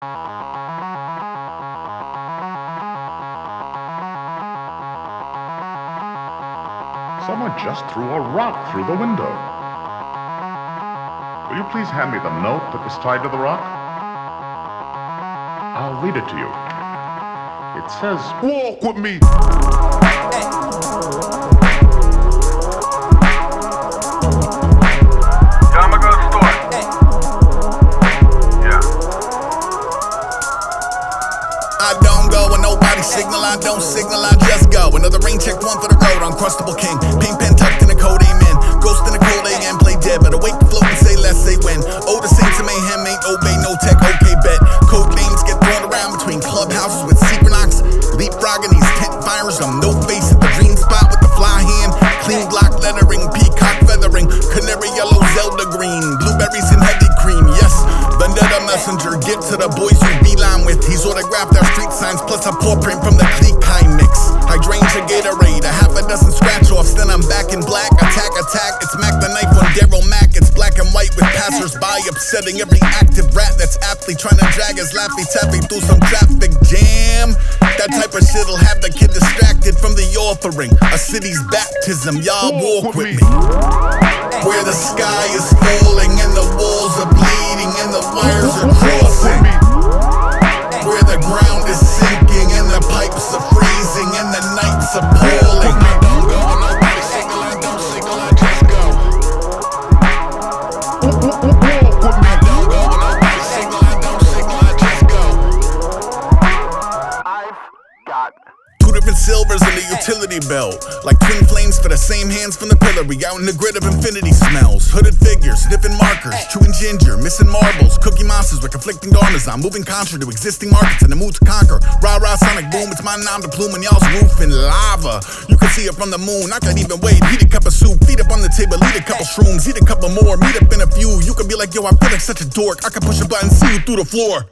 Someone just threw a rock through the window. Will you please hand me the note that was tied to the rock? I'll read it to you. It says, "Walk with me." I'ma go to the store. Yeah. I don't go when nobody signal, I don't signal, I just go. Another rain check, one for the road, uncrustable king. Pink pen tucked in a code, amen. Ghost in a cold AM, play dead, but awake, float and say let's say when. Oh, the saints of mayhem ain't obey, no tech, okay bet. Code names get thrown around between clubhouses with secret knocks. Leapfrogging these tent fires, I'm no face at the green spot with the fly hand. Clean block lettering, peacock feathering, canary yellow, Zelda green, blueberries and heavy cream, yes. Vendetta messenger, get to the boys you beeline with. He's autographed our street signs, plus a paw print from the Kleekai mix. Hydrangea Gatorade, a half a dozen scratch-offs, then I'm back in black. Attack, it's Mac the knife on Daryl Mack. It's black and white with passers-by, upsetting every active rat that's aptly trying to drag his Laffy Taffy through some traffic jam. That type of shit'll have the kid distracted from the offering. A city's baptism, y'all walk with me. Where the sky is falling and the walls are bleeding and the wires are crossing. Where the ground is sinking and the pipes are freezing and the nights are appalling. I don't go when nobody signal, I don't signal, I just go. I don't go when nobody signal, I don't signal, I just go. I've got Two different silvers in the utility belt, like twin flames for the same hands from the pillory. Out in the grid of infinity smells, hooded figures, sniffing markers, chewing ginger, missing marbles, cookie monsters with conflicting dharmas. I'm moving contra to existing markets in the mood to conquer. Rah-rah sonic boom, it's my nom de plume and y'all's roof in lava. You can see it from the moon, I can't even wait. Heat a cup of soup, feet up on the table, eat a couple shrooms, eat a couple more, meet up in a few. You can be like, yo, I feel like such a dork, I can push a button, see you through the floor.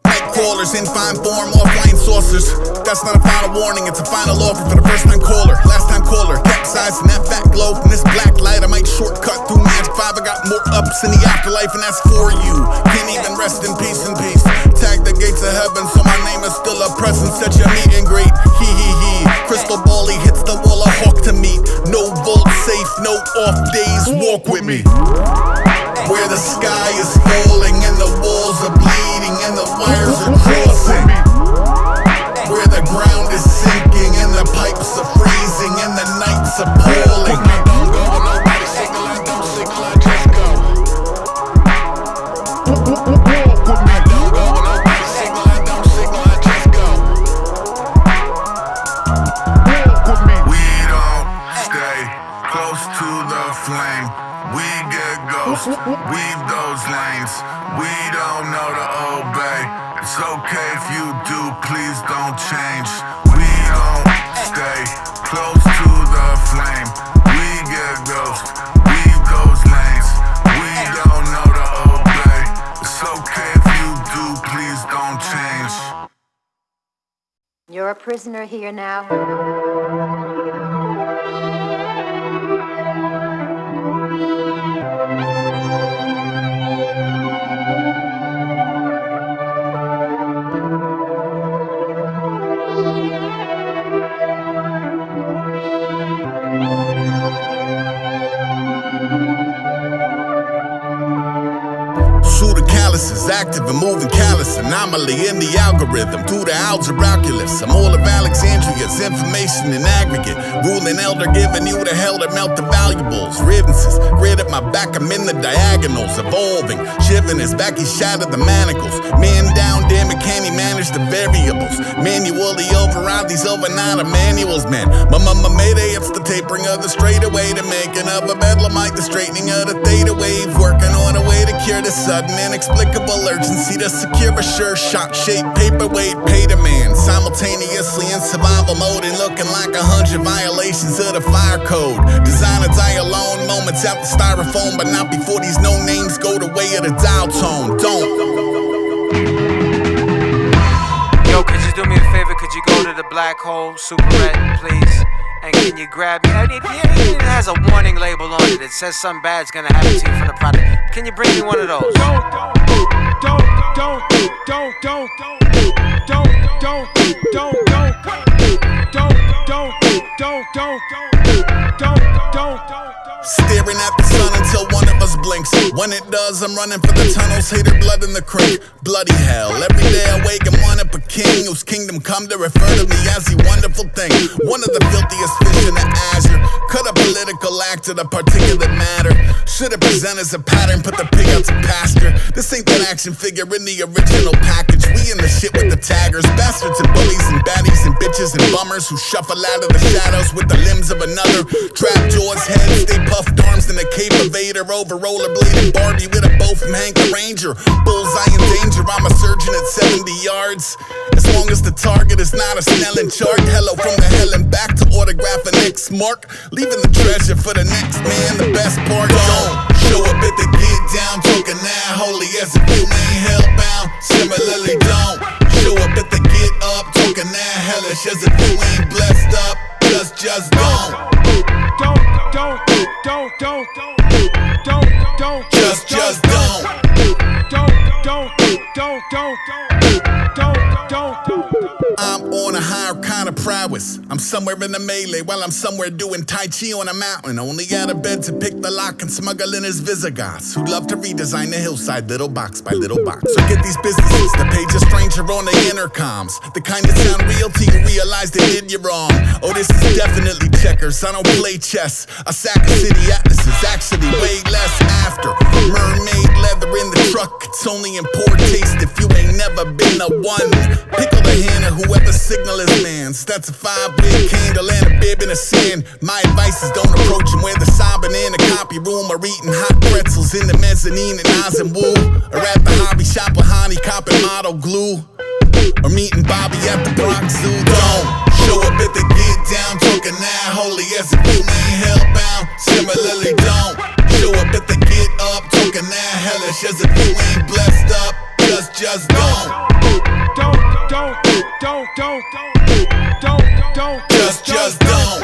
Night crawlers in fine form, offline saucers. That's not a final warning, it's a final offer for the first time caller. Last time caller, capsized in that fat glow from this black light. I might shortcut through Magic 5. I got more ups in the afterlife, and that's for you. Can't even rest in peace and peace. Tag the gates of heaven, so my name is still a presence at your meet and greet. Hee hee hee. Crystal ball, he hits the wall, a hawk to meet. No vault safe, no off days, walk with me. Where the sky is falling and the walls are bleeding and the wires are crossing. Where the ground is sinking and the pipes are freezing and the nights are appalling. I don't go when nobody signal, I don't signal, I just go. I don't go when nobody signal, I don't signal, I just go. We don't stay close to the flame. We get ghost, weave those lanes. We don't know to obey. It's okay if you do, please don't change. We don't stay close to the flame. We get ghost, weave those lanes. We don't know to obey. It's okay if you do, please don't change. You're a prisoner here now. Is active and moving callous, anomaly in the algorithm through the algebraiculus. I'm all of Alexandria's information in aggregate, ruling elder, giving you the hell to melt the valuables. Ribbances, grid at my back, I'm in the diagonals, evolving, shivering his back, he shattered the manacles. Man down, damn it, can he manage the variables? Manually override these overnight manuals, man. My mayday, it's the tapering of the straightaway, the making of a bedlamite, the straightening of the theta wave, working on a way to cure the sudden inexplicable urgency to secure a sure shot shape paperweight pay demand simultaneously in survival mode and looking like 100 violations of the fire code. Designer die alone, moments out the styrofoam, but not before these no names go the way of the dial tone. Don't. Yo, could you do me a favor? Could you go to the black hole, Superette, please? And can you grab me? It has a warning label on it. It says something bad's gonna happen to you from the product. Can you bring me one of those? Don't. Staring at the sun until one of us blinks. When it does, I'm running for the tunnels, hater blood in the creek. Bloody hell, every day I wake and one up a king whose kingdom come to refer to me as the wonderful thing. One of the filthiest fish in the azure. Cut a political actor to particulate matter. Should've present as a pattern, put the pig out to pasture. This ain't that action figure in the original package. We in the shit with the taggers, bastards and bullies and baddies and bitches and bummers who shuffle out of the shadows with the limbs of another. Trap jaws, heads, they puffed arms in a cave of Vader over rollerblading Barbie with a bow from Hank the Ranger. Bullseye in danger, I'm a surgeon at 70 yards. As long as the target is not a Snellen chart. Hello from the hell and back to autograph an X mark. Leaving the treasure for the next man, the best part. Don't show up at the get down, talking that holy as if you ain't hellbound. Similarly, don't show up at the get up, talking that hellish as if you ain't blessed up. Just don't. Just I'm on a higher kind of prowess. I'm somewhere in the melee while I'm somewhere doing Tai Chi on a mountain. Only out of bed to pick the lock and smuggle in his Visigoths who love to redesign the hillside little box by little box. So get these businesses to page a stranger on the intercoms, the kind that sound real till you realize they did you wrong. Oh, this is definitely checkers, I don't play chess. A sack of city atlas is actually way less after. Mermaid leather in the truck, it's only in poor taste if you ain't never been a one. Pickle the hand of whoever signal is man's. That's a 5-wick candle and a bib in the sand. My advice is don't approach him where the Sandman in the copy room or eating hot pretzels in the mezzanine at Oz and Woo, or at the hobby shop with Hanni copping model glue, or meeting Bobby at the Bronx Zoo. Don't show up at the get down, talking that holy as if you ain't hellbound. Similarly, don't show up at the get up, talking that hellish as if you ain't blessed up. Just don't. Just don't.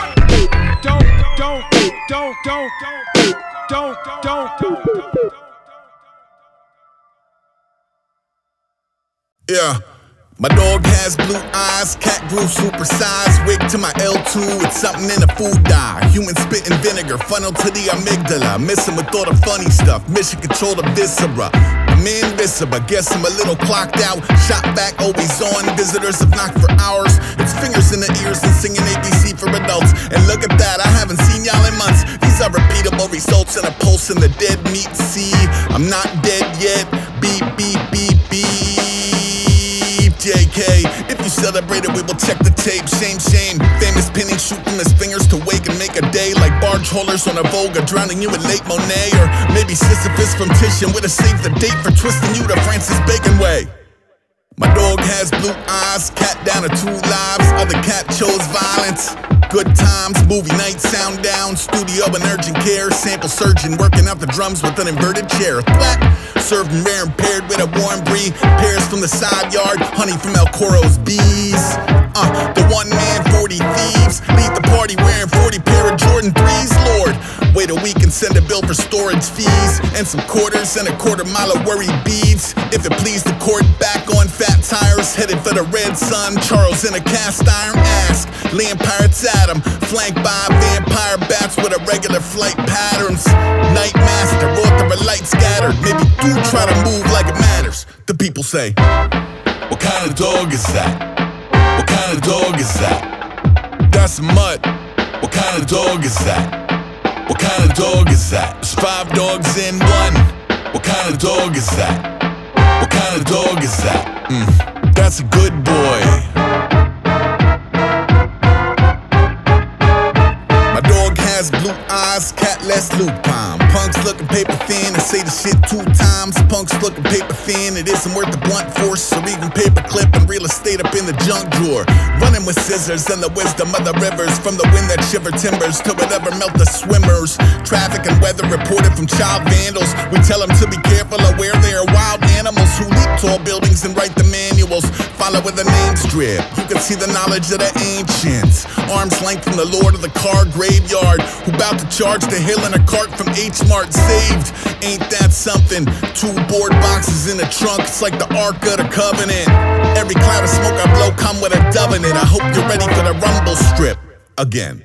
Yeah. My dog has blue eyes, cat grew supersized, wig to my L2, it's something in the food dye. Human spit and vinegar, funnel to the amygdala, missing with all the funny stuff, mission control the viscera. I'm invisible, guess I'm a little clocked out, shot back, always on, visitors have knocked for hours. It's fingers in the ears and singing ABC for adults, and look at that, I haven't seen y'all in months. These are repeatable results and a pulse in the dead meat sea. I'm not dead yet, beep, beep, beep, beep. JK, if you celebrate it, we will check the tape. Shame. Famous penny shoot from his fingers to wake and make a day like barge haulers on a Volga, drowning you in Lake Monet, or maybe Sisyphus from Titian would have saved the date for twisting you the Francis Bacon way. My dog has blue eyes, cat down to 2 lives, other cat chose violence. Good times, movie night, sound down, studio and urgent care, sample surgeon working out the drums with an inverted chair. Thwack, served and rare and paired with a warm brie, pears from the side yard, honey from El Coro's bees. The one man, 40 thieves, lead the party wearing 40 pair of Jordan 3s, Lord. Wait a week and send a bill for storage fees, and some quarters and a quarter-mile of worried beads. If it please the court, back on fat tires, headed for the red sun. Charles in a cast iron ask, land pirates at him, flanked by vampire bats with irregular flight patterns. Night master, author of light scattered. Maybe do try to move like it matters. The people say, what kind of dog is that? What kind of dog is that? That's mud. What kind of dog is that? What kind of dog is that? There's 5 dogs in one. What kind of dog is that? What kind of dog is that? That's a good boy. My dog has blue eyes, cat less lupine. Punks looking paper thin and say the shit 2 times. Punks looking paper thin, it isn't worth the blunt force or even paper clip and real estate up in the junk drawer. Running with scissors and the wisdom of the rivers, from the wind that shiver timbers to whatever melt the swimmers. Traffic and weather reported from child vandals. We tell them to be careful, aware they are wild animals who leap tall buildings and write the manuals. wallet with a name strip. You can see the knowledge of the ancients. Arm's length from the lord of the car graveyard, who bout to charge the hill in a cart from H-Mart. Saved, ain't that something? 2 board boxes in the trunk, it's like the Ark of the Covenant. Every cloud of smoke I blow come with a dove in it. I hope you're ready for the rumble strip again.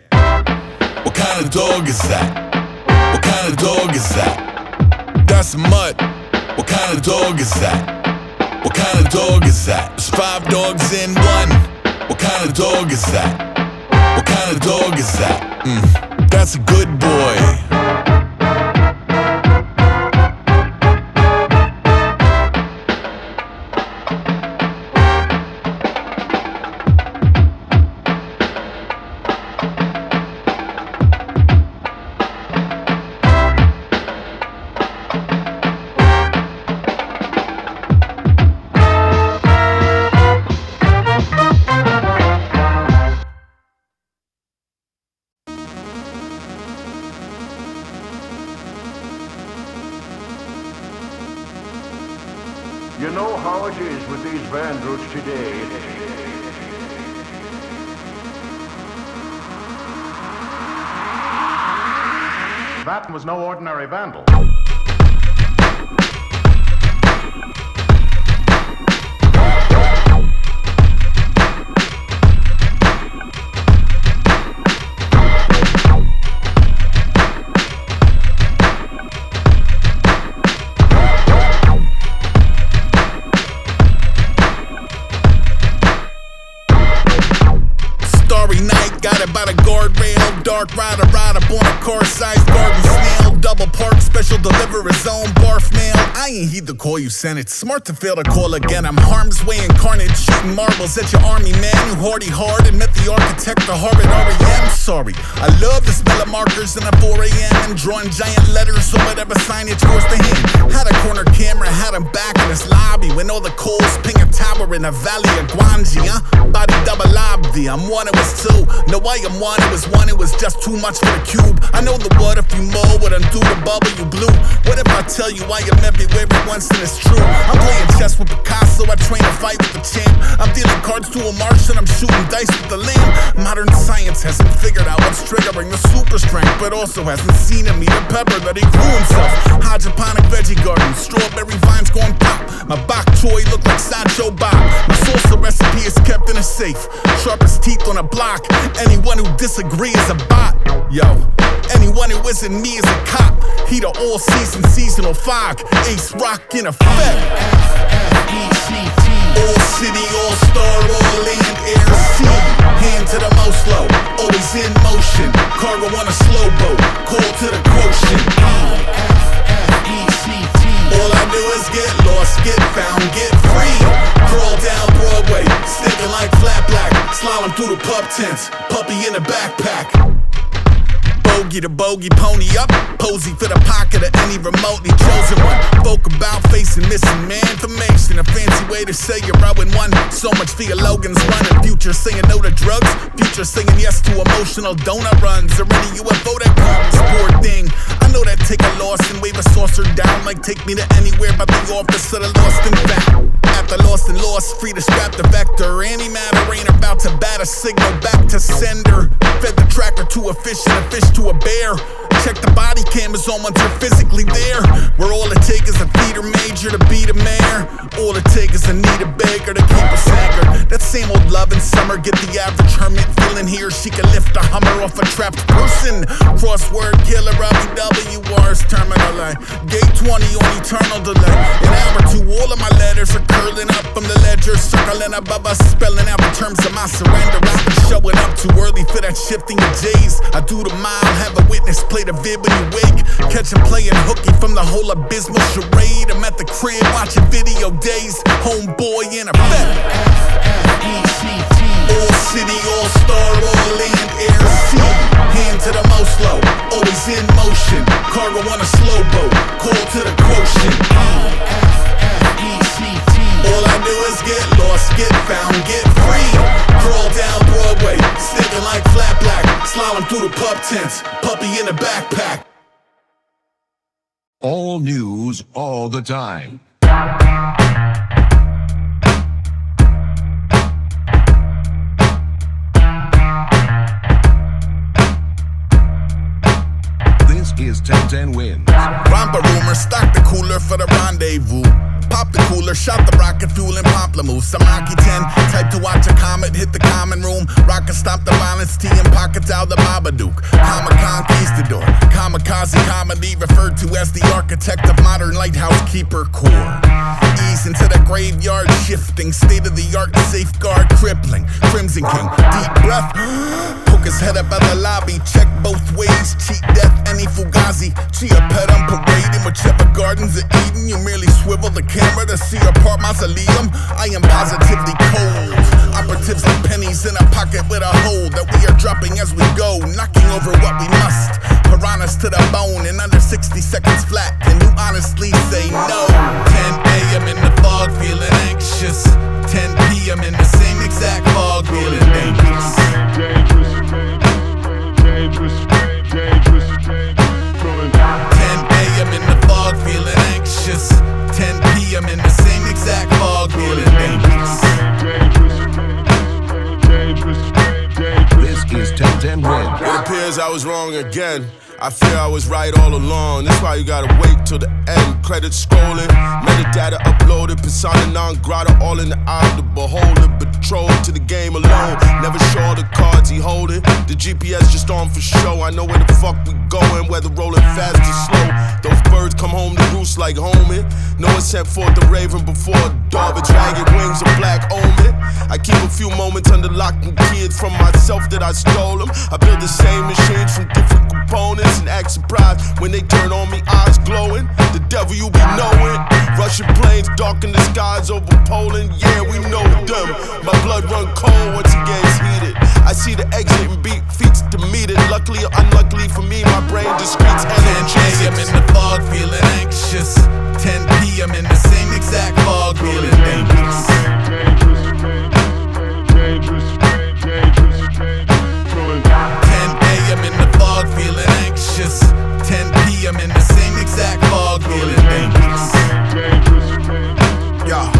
What kind of dog is that? What kind of dog is that? That's mud. What kind of dog is that? What kind of dog is that? There's 5 dogs in one. What kind of dog is that? What kind of dog is that? That's a good boy. You know how it is with these vandals today. That was no ordinary vandal. By the guardrail, dark rider ride up on a car-sized garden snail. Double park, special deliver his own barf mail. I ain't heed the call you sent, it's smart to fail to call again. I'm harm's way incarnate, shooting marbles at your army man who hardy hard and met the architect of Harvard REM. Sorry, I love the smell of markers in a 4 a.m. and drawing giant letters on whatever signage forced the hand. Had a corner camera, had him back in his lobby when all the coals ping a tower in the valley of Guanji, Body double obvi, I'm one, it was 2. No, I am one, it was 1, it was just too much for the cube. I know the what if you mow would undo the bubble you blew. What if I tell you I am everywhere at once and it's true? I'm playing chess with Picasso, I train to fight with the champ. I'm dealing cards to a Martian, I'm shooting dice with the lamb. Modern science hasn't figured out what's triggering the super strength, but also hasn't seen him eat a pepper that he grew himself. Hydroponic veggie garden, strawberry vines going pop. My bok choy look like Sancho Bob. My salsa recipe is kept in a safe, sharpest teeth on a block. Anyone who disagrees is a bot. Yo, anyone who isn't me is a cop. He the all-season seasonal fog. Ace rock in effect. F-F-E-C-T. All city, all star, all land, air, sea. Hand to the most low, always in motion. Cargo on a slow boat, call to the quotient. E-F-F-E-C-T. All I do is get lost, get found, get free. Crawl down Broadway, sticking like flat black. Slalom through the pub tents, puppy in a backpack. Bogey to bogey, pony up. Posey for the pocket of any remotely chosen one. Spoke about facing missing man information. A fancy way to say you're rowing one. So much theologians running. Future saying no to drugs. Future saying yes to emotional donut runs. Or any UFO that comes. Poor thing. I know that take a loss and wave a saucer down. Like take me to anywhere but the office of the lost and found. After lost and lost, free to scrap the vector. Any matter ain't about to bat a signal back to sender. Fed the tracker to a fish and a fish to a bear. Check the body cameras on once you're physically there. Where all it take is a theater major to be the mayor. All it take is a need a beggar to keep us anchored. That same old love in summer, get the average hermit feeling here. She can lift a Hummer off a trapped person. Crossword killer, WR's terminal line. Gate 20 on eternal delay. An hour or two, all of my letters are curling up from the ledger, circling above us, spelling out the terms of my surrender. I've been showing up too early for that shifting of J's. I do the mile, have a witness play the vid when you wake. Catch him playing hooky from the whole abysmal charade. I'm at the crib watching video days. Homeboy in effect. F-F-E-C-T. All city, all star, all land, air, sea. Hand to the most low, always in motion. Cargo on a slow boat, call to the quotient. F-F-E-C-T. All I do is get lost, get found, get free. Crawl down Broadway, sticking like flat black. Slalom through the pub tents, puppy in a backpack. All news, all the time. 10 wins. Romper rumor, stock the cooler for the rendezvous. Pop the cooler, shot the rocket, fuel and pamplemousse. I'm Rocky 10, type to watch a comet hit the common room. Rocket stop the violence, tea and pockets out the Babadook. Comic conquistador, kamikaze comedy referred to as the architect of modern lighthouse keeper core. Ease into the graveyard, shifting, state-of-the-art safeguard, crippling. Crimson King, deep breath, poke his head up at the lobby, check both ways, cheat death, any fugazi. Chia pet on parade in whichever gardens of Eden. You merely swivel the camera to see a part mausoleum. I am positively cold. Operatives like pennies in a pocket with a hole that we are dropping as we go, knocking over what we must. Piranhas to the bone in under 60 seconds flat. Can you honestly say no? 10 a.m. in the fog, feeling anxious. 10 p.m. in the same exact fog, feeling dangerous. 10 a.m. in the fog, feeling anxious. 10 p.m. in the same exact fog, feeling dangerous. This is 10-10 wins. It appears I was wrong again. I fear I was right all along. That's why you gotta wait till the end. Credits scrolling, metadata uploaded, persona non grata, all in the eye of the beholder. Betrothed to the game alone, never sure the cards he holding. The GPS just on for show. I know where the fuck we going, whether rolling fast or slow. Those birds come home to roost like homing. No one sent forth the raven before a dove, with dragging wings of black omen. I keep a few moments under lock and key from myself that I stole them. I build the same machines from different components and act surprised when they turn on me, eyes glowing. The devil you be knowing. Russian planes darken the skies over Poland. Yeah, we know them. My blood run cold once it gets heated. I see the exit and beat feet to meet it. Luckily or unluckily for me, my brain discretes energy. 10 a.m. in the fog, feeling anxious. 10 p.m. in the same exact fog, feeling dangerous. 10 a.m. in the fog, feeling anxious. 10 p.m. in the same exact fog, feeling dangerous. Yeah.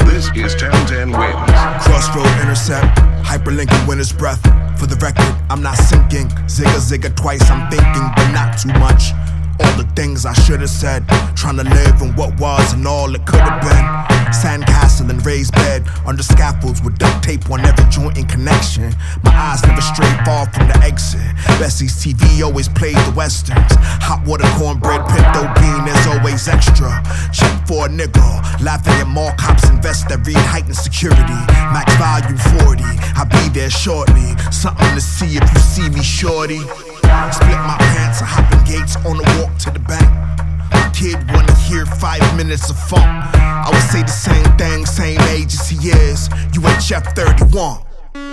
This is 10-10 wins. Crossroad intercept, hyperlinking winner's breath. For the record, I'm not sinking. Zigga zigga twice, I'm thinking, but not too much. All the things I should have said, trying to live in what was and all it could have been. Sandcastle and raised bed, under scaffolds with duct tape on every joint in connection. My eyes never stray far from the exit. Bessie's TV always played the westerns. Hot water, cornbread, pinto bean is always extra. Check for a nigga, laughing at mall cops and vests that read heightened security. Max value 40, I'll be there shortly. Something to see if you see me, shorty. Split my pants and hopping gates on the walk to the bank. My kid wanna hear 5 minutes of funk. I would say the same thing, same age as he is. UHF 31. 10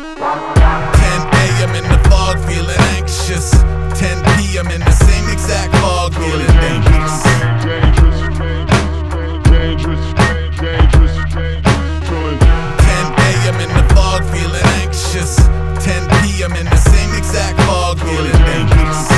a.m. in the fog, feeling anxious. 10 p.m. in the same exact fog, feeling dangerous. 10 a.m. in the fog, feeling anxious. 10 p.m. in the same exact fog, feeling dangerous.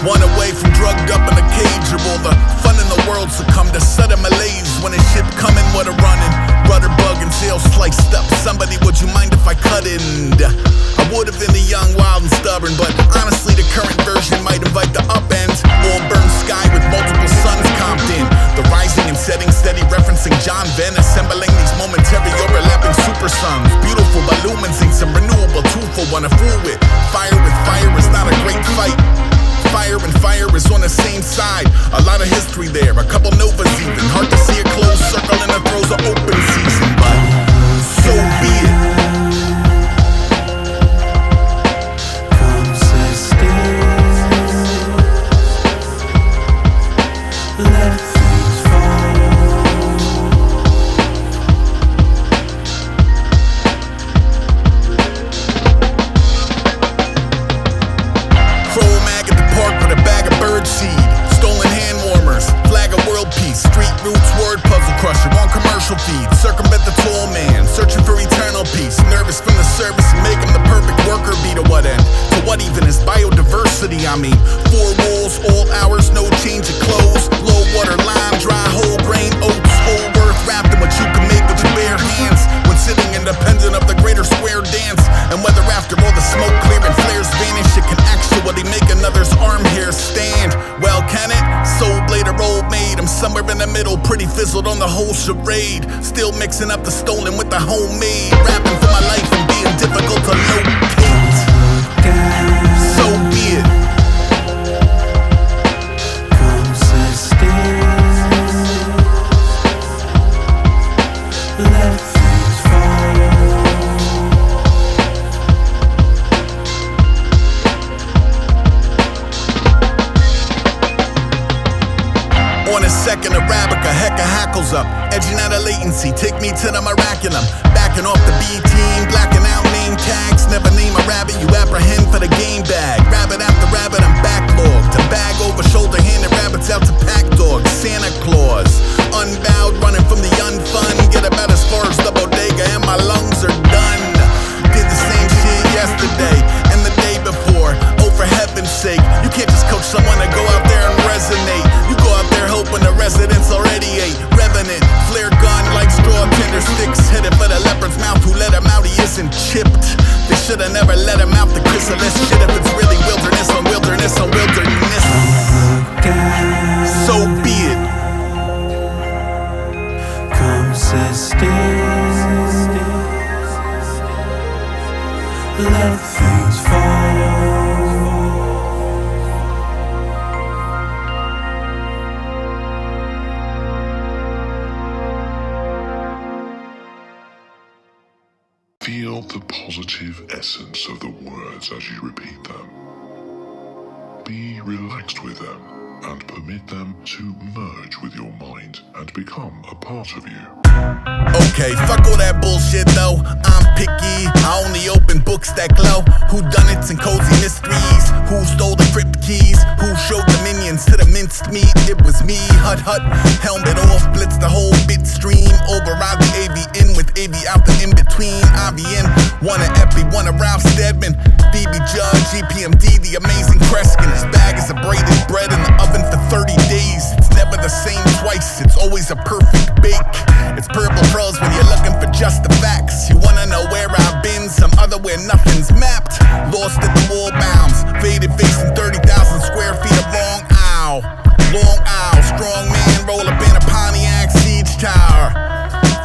One away from drugged up in a cage, or all the fun in the world succumb to sudden malaise when a ship coming with a running rudder bug and sail sliced up. Somebody, would you mind if I cut in? I would have been the young, wild and stubborn, but honestly the current version might invite the upends. All burned sky with multiple suns comped in. The rising and setting steady, referencing John Venn, assembling these momentary overlapping super suns. Beautiful by lumensing some renewable truthful one to fool with. Fire is not a great fight. Fire and fire is on the same side. A lot of history there, a couple novas even. Hard to see a closed circle in the throes of open season, but so be it. Come say what even is biodiversity? I mean, 4 walls, all hours, no change of clothes. Low water, lime, dry, whole grain, oats, whole worth, wrapped in what you can make with your bare hands. When sitting independent of the greater square dance. And whether after all the smoke clear and flares vanish, it can actually make another's arm hair stand. Well, can it? Soul blade or old maid, I'm somewhere in the middle, pretty fizzled on the whole charade. Still mixing up the stolen with the homemade. Rapping for my life and being difficult to locate. So be it. Second Arabica, hecka hackles up, edging out of latency, take me to the miraculum. Backing off the B team, blacking out name tags. Never name a rabbit, you apprehend for the game bag. Rabbit after rabbit, I'm backlogged. To bag over shoulder, handed rabbits out to pack dogs. Santa Claus, unbowed, running from the unfun. Get about as far as the bodega and my lungs are done. Did the same shit yesterday and the day before. Oh, for heaven's sake, you can't just coach someone to go out there and resonate. You go out there hoping the residents already ate. Revenant, flare gun like straw tender sticks. Headed for the leopard's mouth, who let him out, he isn't chipped. They should've never let him out the chrysalis. Shit if it's really wilderness on wilderness on wilderness. So be it. Let things fall. Feel the positive essence of the words as you repeat them. Be relaxed with them and permit them to merge with your mind and become a part of you. Okay, fuck all that bullshit though. I'm picky, I only open books that glow. Whodunits and cozy mysteries. Who stole the crypt keys? Who showed the minions to the minced meat? It was me, hut hut. Helmet off, blitz the whole bit stream. Override the AV in with AV out the in between. IVN, one a Epi, one a Ralph Steadman. BB Judge, GPMD, the amazing Kreskin. His bag is a braided bread in the oven for 30 days. It's never the same twice, it's always a perfect bake. It's purple prose when you're looking for just the facts. You wanna know where I've been, some other where nothing's mapped. Lost at the wall bounds, faded facing 30,000 square feet of long aisle. Long aisle, strong man, roll up in a Pontiac siege tower.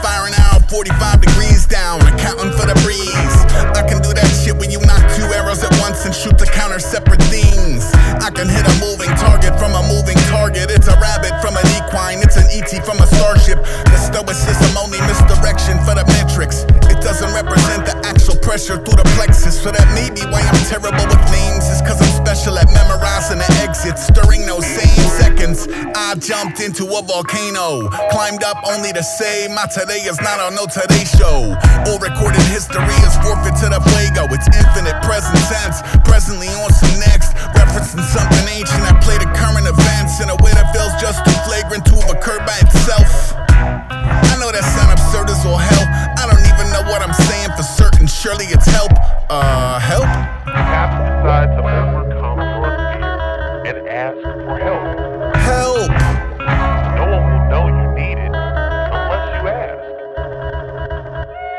Firing out 45 degrees down, accounting for the breeze. I can do that shit when you knock 2 arrows at once and shoot to counter separate things. I can hit a moving target from a moving target. It's a rabbit from an equine, it's an ET from a starship. The stoicism only misdirection for the metrics. It doesn't represent the actual pressure through the plexus. So that may be why I'm terrible with names. It's cause I'm special at memorizing the exits. Stirring those same seconds, I jumped into a volcano. Climbed up only to say my today is not on no Today Show. All recorded history is forfeit to the Fuego. It's infinite present tense, presently on some next. Referencing something ancient, I play the current events in a way that feels just too flagrant to have occurred by itself. I know that sound absurd as all hell. I don't even know what I'm saying for certain. Surely it's help. Help? You have to decide to overcome your fear and ask for help. Help! No one will know you need it unless you ask.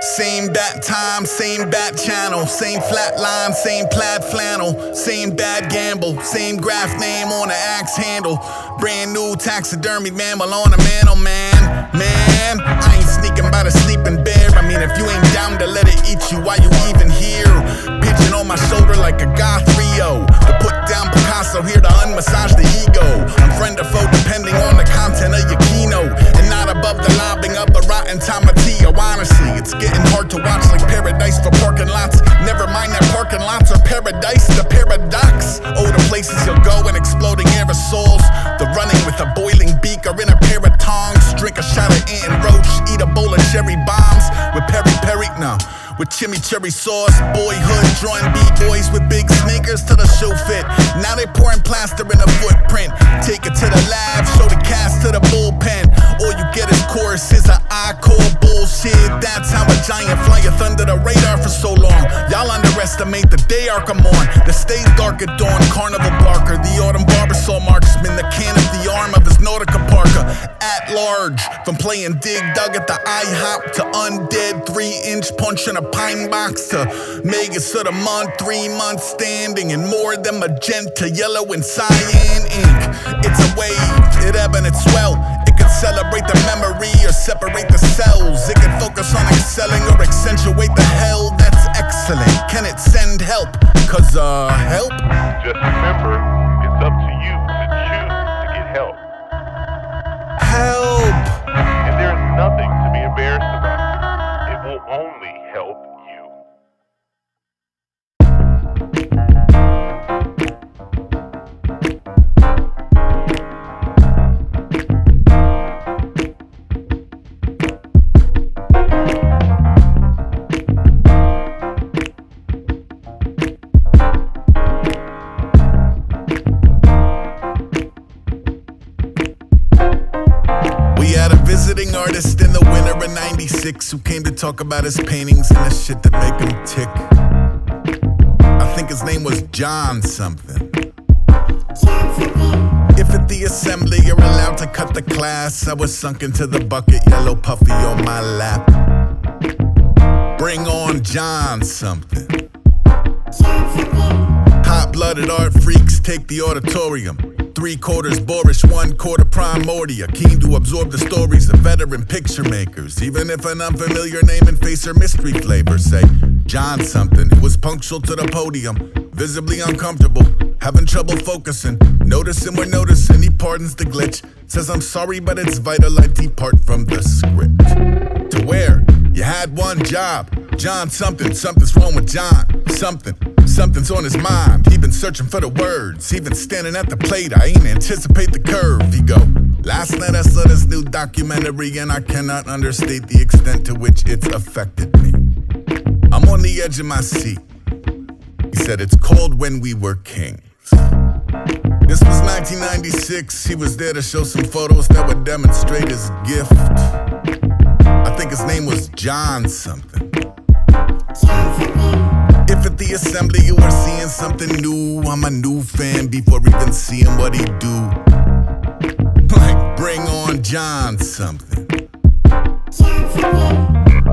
Same bat time, same bat channel, same flat line, same plaid flannel, same bad gamble, same graph name on the axe handle. Brand new taxidermy mammal on a man, oh man. Man, I ain't sneaking by the sleeping bear. I mean, if you ain't down to let it eat you, why you even here? Pigeon on my shoulder like a goth Rio. To put down Picasso here to unmassage the ego. I'm friend or foe depending on the content of your keynote. And not above the lobbing of a rotten tomatillo. Honestly, it's getting hard to watch like paradise for parking lots. Never mind that parking lots are paradise, the paradox. Oh, the places you'll go in exploding aerosols. The running with a boiling beak or in a pair of tongs. Drink a shot of Ant and Roach, eat a bowl of cherry bombs. With peri-peri, no, with chimichurri sauce. Boyhood, drawing B-boys with big sneakers till the shoe fit. Now they pouring plaster in a footprint. Take it to the lab, show the cast to the bullpen. All you get is choruses of I call bullshit. That's how a giant flyeth under the radar for so long. Y'all under underestimate the day arc I'm on. The stays dark at dawn, carnival barker. The autumn barber saw marksman, the can of the arm of his Nautica Parker. At large, from playing dig dug at the IHOP to undead 3-inch punch in a pine box to Megas of the month, 3 months standing and more than magenta, yellow and cyan ink. It's a wave, it ebb and it swell. It can celebrate the memory or separate the cells. It can focus on excelling or accentuate the hell that's excellent. Can it send help? Cause help? Just remember, it's up to you to choose to get help. Help! And there's nothing to be embarrassed about. It will only help you. Visiting artist in the winter of '96 who came to talk about his paintings and the shit that make him tick. I think his name was John something. If at the assembly you're allowed to cut the class, I was sunk into the bucket, yellow puffy on my lap. Bring on John something. Hot-blooded art freaks take the auditorium. 3/4 boorish, 1/4 primordia. Keen to absorb the stories of veteran picture makers. Even if an unfamiliar name and face or mystery flavor. Say, John something, who was punctual to the podium. Visibly uncomfortable, having trouble focusing. Noticing we're noticing, he pardons the glitch. Says, I'm sorry, but it's vital I depart from the script. To where? You had one job. John something, something's wrong with John. Something's on his mind. He been searching for the words. He been standing at the plate. I ain't anticipate the curve. He go, last night I saw this new documentary and I cannot understate the extent to which it's affected me. I'm on the edge of my seat. He said it's called When We Were Kings. This was 1996. He was there to show some photos that would demonstrate his gift. I think his name was John something. If at the assembly you were seeing something new, I'm a new fan before even seeing what he do. Like, bring on John something.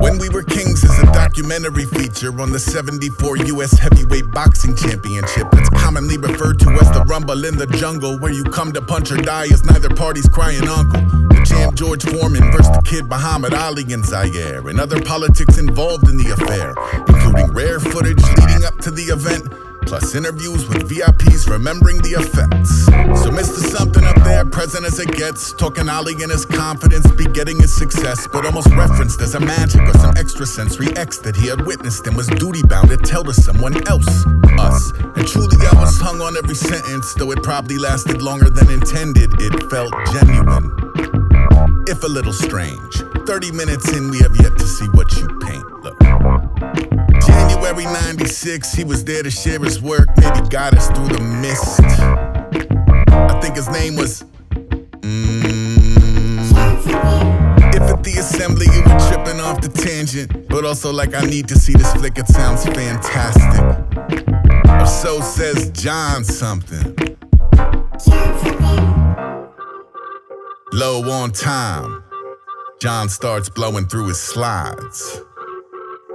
When We Were Kings is a documentary feature on the 74 U.S. Heavyweight Boxing Championship that's commonly referred to as the Rumble in the Jungle, where you come to punch or die as neither party's crying uncle. The champ George Foreman versus the kid Muhammad Ali and Zaire, and other politics involved in the affair, including rare footage leading up to the event, plus interviews with VIPs remembering the effects. So Mr. Something up there, present as it gets, talking Ali and his confidence, begetting his success, but almost referenced as a magic or some extrasensory X that he had witnessed and was duty-bound to tell to someone else, us. And truly I was hung on every sentence, though it probably lasted longer than intended. It felt genuine, if a little strange. 30 minutes in, we have yet to see what you paint. Look. January '96, he was there to share his work, maybe guide us through the mist. I think his name was If at the assembly you were tripping off the tangent, but also like I need to see this flick, it sounds fantastic. Or so says John something. Low on time, John starts blowing through his slides.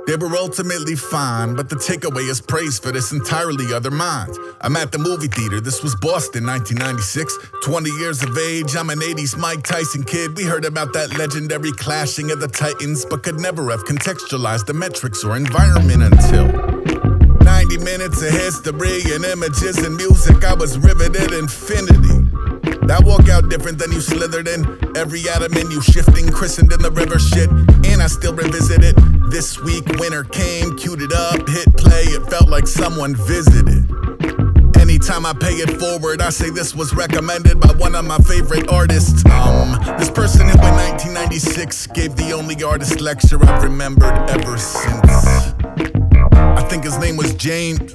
They were ultimately fine, but the takeaway is praise for this entirely other mind. I'm at the movie theater, this was Boston, 1996. 20 years of age, I'm an 80s Mike Tyson kid. We heard about that legendary clashing of the titans, but could never have contextualized the metrics or environment until 90 minutes of history and images and music. I was riveted infinity. That walkout different than you slithered in. Every atom in you shifting, christened in the river shit. And I still revisit it. This week, winter came, queued it up, hit play. It felt like someone visited. Anytime I pay it forward, I say this was recommended by one of my favorite artists. This person who in 1996 gave the only artist lecture I've remembered ever since. I think his name was James.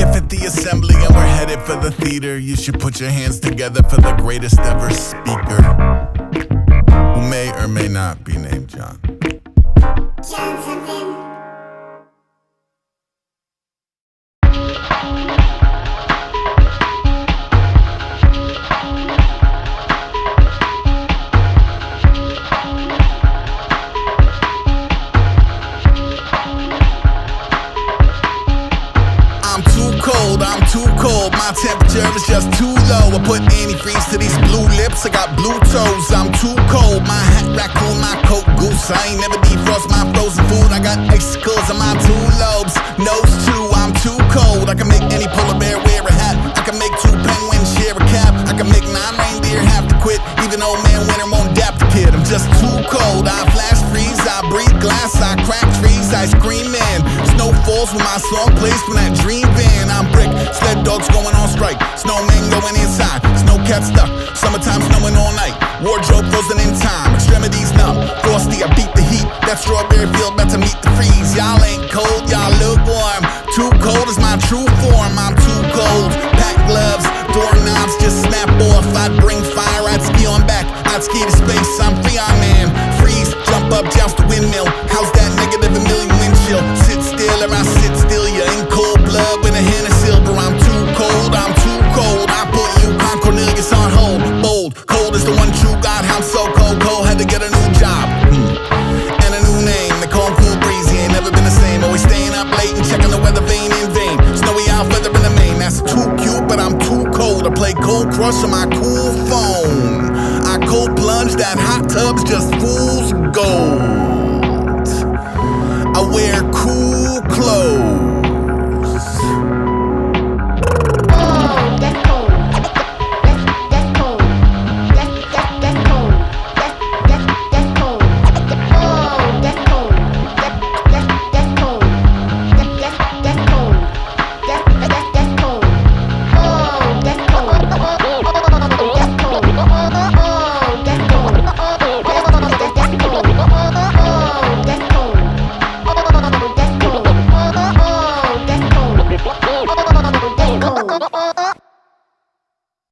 If at the assembly and we're headed for the theater, you should put your hands together for the greatest ever speaker, who may or may not be named John. I'm too cold. My temperature is just too low. I put antifreeze to these blue lips. I got blue toes. I'm too cold. My hat raccoon, my coat goose. I ain't never defrost my frozen food. I got icicles on my two lobes. Nose too, I'm too cold. I can make any polar bear wear a hat. I can make 2 penguins share a cap. I can make 9 reindeer have to quit. Even old man winter won't dap the kid. I'm just too cold. I flash freeze, I breathe glass, I crack trees, ice cream man. Snow falls when my song plays from that dream van. I'm brick, sled dogs going on strike, snowman going inside, snow cat stuck, summertime snowing all night, wardrobe frozen in time, extremities numb, frosty, I beat the heat, that strawberry field about to meet the freeze. Y'all ain't cold, y'all lukewarm, too cold is my true form. I'm too cold, pack gloves, doorknobs just snap off. I'd bring fire, I'd ski on back, I'd ski to space. I'm free, I'm man, freeze, jump up, joust the windmill. How's that negative a million wind chill? Sit still or I sit still, you in cold blood with a hand of silver. I'm too cold, I'm too cold. I put Yukon Cornelius on hold. Bold, cold is the one true God. I'm so cold, cold, had to get a new job and a new name. They call him Cool Breezy, ain't never been the same. Always staying up late and checking the weather vane in vain. Snowy out, weather in the main. That's too cute, but I'm too cold. I play Cold Crush on my cool phone. I cold plunge that hot tub's just fool's gold. I wear cool clothes.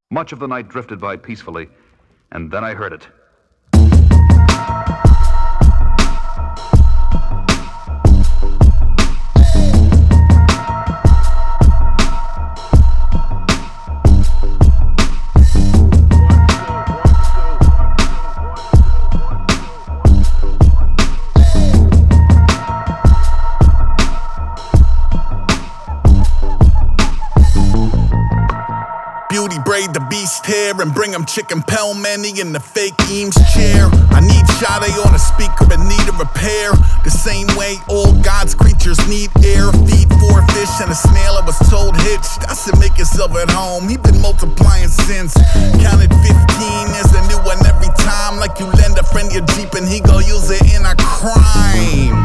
Much of the night drifted by peacefully, and then I heard it. Beauty braid the beast hair and bring him chicken pelmeni in the fake Eames chair. I need Sade on a speaker and need a repair. The same way all God's creatures need air. Feed 4 fish and a snail, I was told hitched. I said make yourself at home, he been multiplying since. Counted 15, there's a new one every time. Like you lend a friend your Jeep and he go use it in a crime.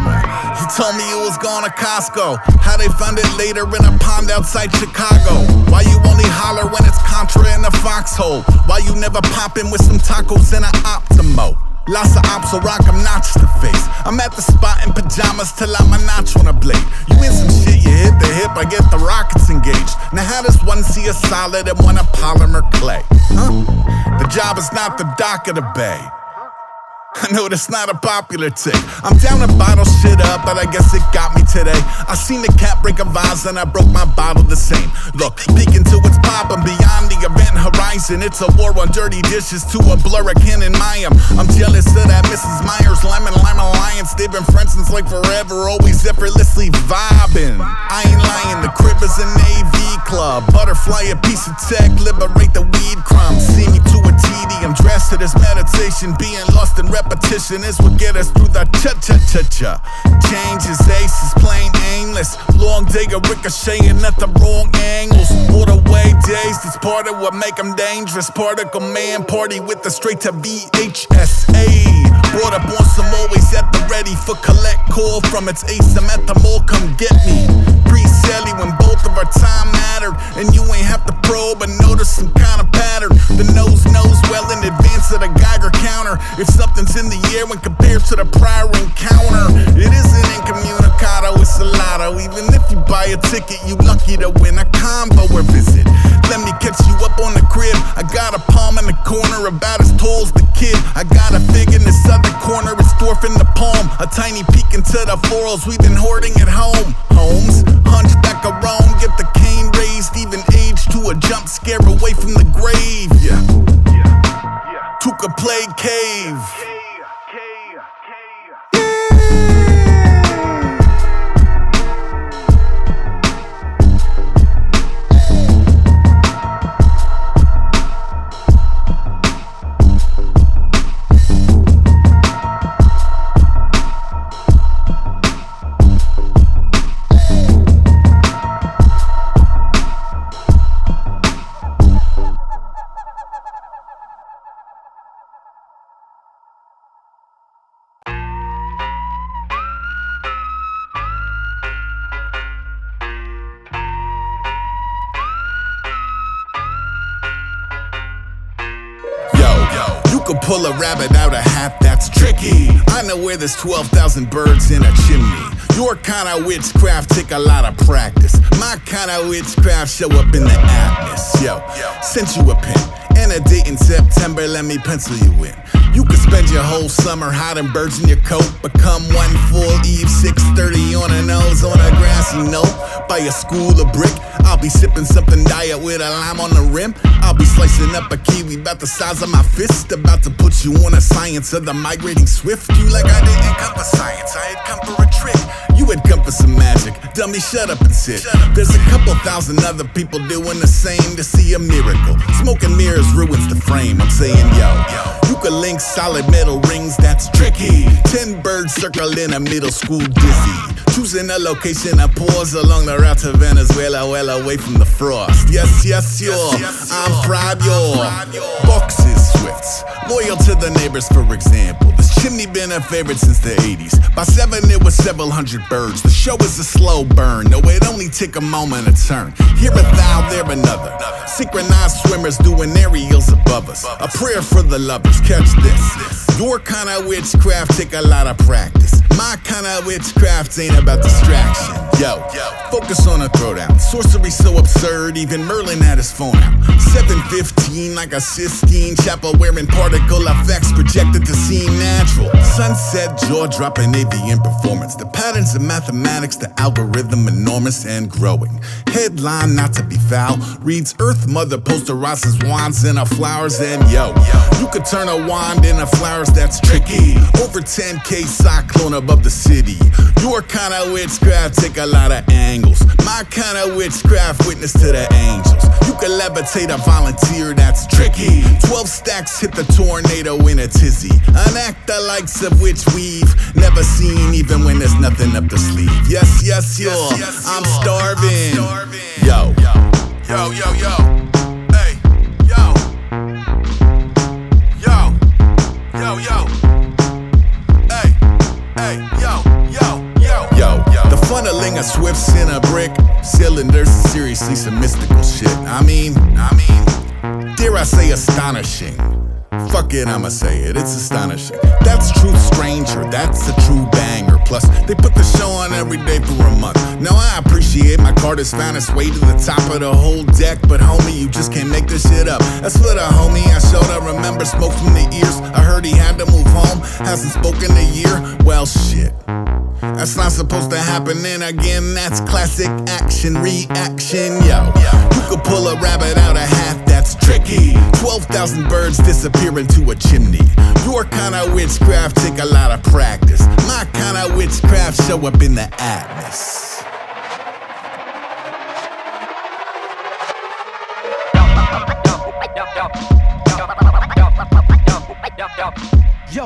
He told me you was going to Costco. How they found it later in a pond outside Chicago. Why you only holler when it's Contra in a foxhole? Why you never poppin' with some tacos and an Optimo? Lots of ops will rock 'em notch to face. I'm at the spot in pajamas till I'm a notch on a blade. You in some shit, you hit the hip, I get the rockets engaged. Now how does one see a solid and one a polymer clay? Huh? The job is not the dock of the bay. I know that's not a popular tick. I'm down to bottle shit up, but I guess it got me today. I seen the cat break a vase and I broke my bottle the same. Look, peeking to its pop and beyond the event horizon. It's a war on dirty dishes to a blur of Ken and Mayim. I'm jealous of that Mrs. Myers, Lemon Alliance. They've been friends since like forever, always effortlessly vibing. I ain't lying, the crib is an AV club. Butterfly, a piece of tech, liberate the weed crumbs. See me to a TD, I'm dressed to this meditation. Being lost in repetition is what get us through the cha-cha-cha-cha. Change is aces, plain aimless. Long day of ricocheting at the wrong angles. All the way days, it's part of what make them dangerous. Particle man, party with the straight to VHSA. Brought up on some always at the ready for collect call from its ace. I'm at the mall, come get me. Pre-selly when both of our time mattered. And you ain't have to probe and notice some kind of pattern. The nose knows well in advance of the Geiger counter. If something's in the air when compared to the prior encounter, it isn't incommunicado, it's a lotto. Even if you buy a ticket, you lucky to win a combo or visit. Let me catch you up on the crib. I got a palm in the corner, about as tall as the kid. I got a fig in this other corner, it's dwarfing the palm. A tiny peek into the florals we've been hoarding at home. Homes, hunchback of Rome, get the cane raised, even age to a jump scare away from the grave. Yeah. Took a play cave. could pull a rabbit out a hat, that's tricky. I know where there's 12,000 birds in a chimney. Your kind of witchcraft take a lot of practice. My kind of witchcraft show up in the atmosphere. Yo, sent you a pen and a date in September, let me pencil you in. You could spend your whole summer hiding birds in your coat, but come one full eve, 6:30 on a nose on a grassy knoll by a school of brick. I'll be sipping something diet with a lime on the rim. I'll be slicing up a kiwi about the size of my fist, about to put you on a science of the migrating swift. You like I didn't come for science, I had come for a trick. You had come for some magic, dummy, shut up and sit. There's a couple thousand other people doing the same to see a miracle. Smoke and mirrors ruins the frame, I'm saying yo. You could link solid metal rings, that's tricky. 10 birds circle in a middle school dizzy. Choosing a location and pause along the route to Venezuela, well away from the frost. Yes, I'm proud, Boxes, swifts, loyal to the neighbors, for example. This chimney been a favorite since the 80s. By 7 it was several hundred birds. The show is a slow burn, no, it only take a moment to turn. Here a thou, there another. Synchronized swimmers doing aerials above us. A prayer for the lovers, catch this. Your kind of witchcraft take a lot of practice. My kind of witchcraft ain't about distraction. Yo, focus on a throwdown. Sorcery so absurd, even Merlin had his phone out. 7:15 like a Sistine Chapel wearing particle effects projected to seem natural. Sunset, jaw-dropping avian performance. The patterns of mathematics, the algorithm enormous and growing. Headline not to be foul reads Earth Mother posterizes wands in her flowers, and yo, you could turn a wand into flowers, that's tricky. Over 10K cyclone above the city. Your kind of witchcraft take a lot of angles. My kind of witchcraft witness to the angels. You can levitate a volunteer, that's tricky. 12 stacks hit the tornado in a tizzy. An act the likes of which we've never seen, even when there's nothing up the sleeve. Yes, I'm starving. Yo. Hey, yo. Hey, yo. The funneling of swifts in a brick cylinders is seriously some mystical shit. I mean, dare I say astonishing. Fuck it, I'ma say it, it's astonishing. That's Truth Stranger, that's a true banger. Plus, they put the show on every day for a month. Now I appreciate my card has found its way to the top of the whole deck, but homie, you just can't make this shit up. That's for the homie I showed I remember smoke from the ears. I heard he had to move home, hasn't spoken a year. Well, shit. That's not supposed to happen, and again, that's classic action reaction, yo. You could pull a rabbit out a hat, that's tricky. 12,000 birds disappear into a chimney. Your kind of witchcraft take a lot of practice. My kind of witchcraft show up in the atmosphere. Yo.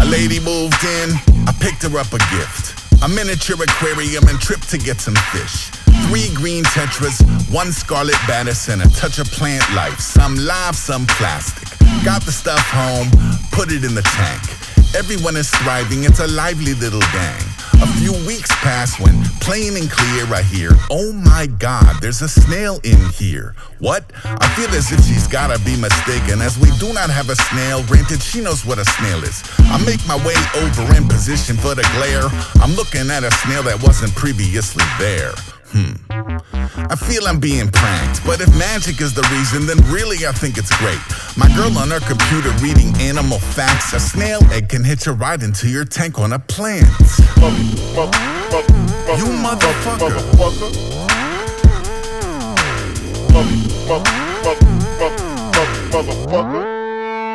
Lady moved in, I picked her up a gift. A miniature aquarium and trip to get some fish. 3 green tetras, 1 scarlet baddest, and a touch of plant life. Some live, some plastic. Got the stuff home, put it in the tank. Everyone is thriving, it's a lively little gang. A few weeks pass when, plain and clear, I hear, oh my God, there's a snail in here. What? I feel as if she's gotta be mistaken, as we do not have a snail. Granted, she knows what a snail is. I make my way over in position for the glare. I'm looking at a snail that wasn't previously there. I feel I'm being pranked, but if magic is the reason, then really I think it's great. My girl on her computer reading animal facts. A snail egg can hitch a ride into your tank on a plant. You motherfucker.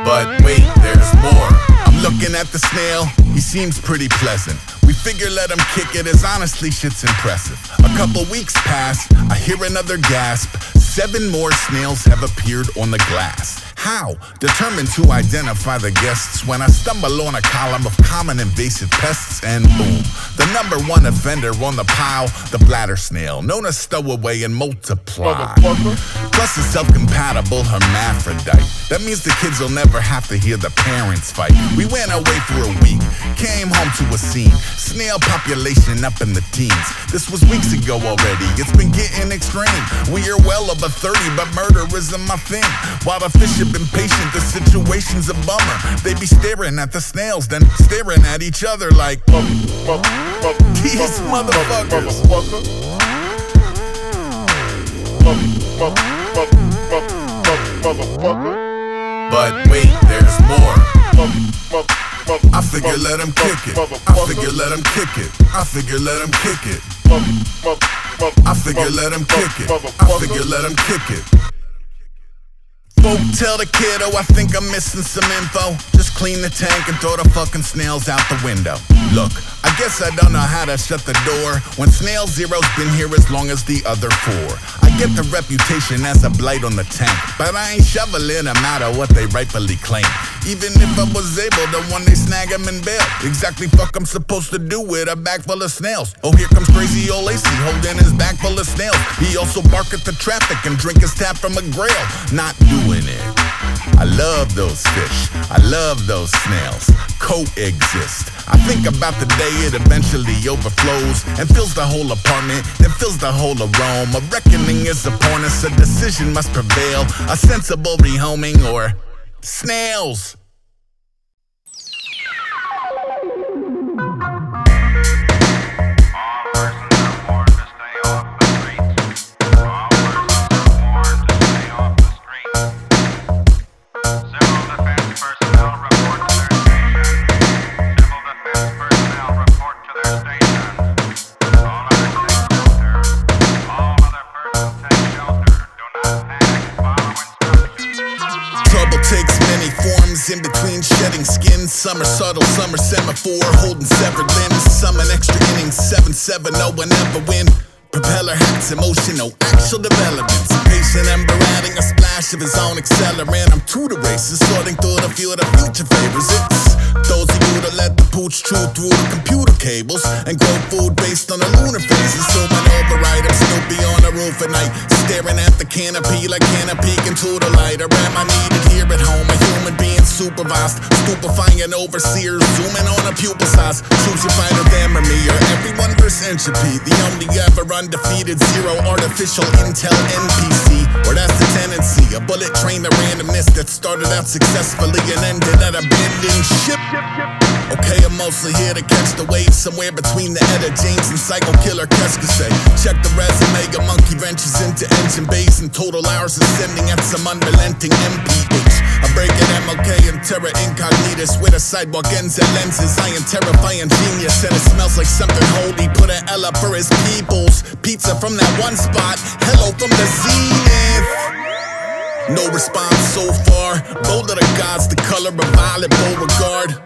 But wait, there's more. I'm looking at the snail, he seems pretty pleasant. We figure let him kick it, as honestly shit's impressive. A couple weeks pass, I hear another gasp. 7 more snails have appeared on the glass. How? Determined to identify the guests when I stumble on a column of common invasive pests and boom, the number 1 offender on the pile, the bladder snail, known as stowaway and multiply. Plus a self-compatible hermaphrodite. That means the kids will never have to hear the parents fight. We went away for a week, came home to a scene. Snail population up in the teens. This was weeks ago already, it's been getting extreme. We are well over 30, but murder isn't my thing. While the fish have been patient, the situation's a bummer. They be staring at the snails, then staring at each other like these motherfuckers. But wait, there's more. I figure let him kick it. I figure let him kick it. I figure let him kick it. I figure let him kick it. I figure let him kick it. Folk tell the kiddo I think I'm missing some info. Just clean the tank and throw the fucking snails out the window. Look, I guess I don't know how to shut the door when Snail Zero's been here as long as the other 4. I get the reputation as a blight on the tank, but I ain't shoveling no matter what they rightfully claim. Even if I was able to one day snag him in bail, exactly fuck I'm supposed to do with a bag full of snails? Oh, here comes crazy old Lacey holding his bag full of snails. He also bark at the traffic and drink his tap from a grail. Not doing it. I love those fish, I love those snails, coexist. I think about the day it eventually overflows and fills the whole apartment, then fills the whole of Rome. A reckoning is upon us, a decision must prevail, a sensible rehoming or snails. In between shedding skin, some are subtle, some are semaphore, holding severed limbs, some an extra innings, 7-7, no one ever win. Propeller hacks emotional, actual developments. Patient ember adding a splash of his own accelerant. I'm to the races, sorting through the few of the future favors. It's those of you that let the pooch chew through the computer cables and grow food based on the lunar phases. Zooming over items, Snoopy on the roof at night, staring at the canopy like can I peek into the light? Or am I needed here at home? A human being supervised, stupefying overseers, zooming on a pupil size. Choose your fighter, them or me, or everyone versus entropy. The only ever undefeated zero artificial intel NPC, or that's the tendency, a bullet train of randomness that started out successfully and ended at abandoned ship. Okay, I'm mostly here to catch the wave somewhere between the Etta James and Psycho Killer Keskase. Check the resume, got monkey wrenches into engine bays and total hours ascending at some unrelenting MPH. I break an MLK and terra incognitus with a sidewalk ends and lenses. I am terrifying genius and it smells like something holy. Put an L up for his peoples. Pizza from that one spot. Hello from the zenith. No response so far. Bold of the gods, the color of violet Beauregard.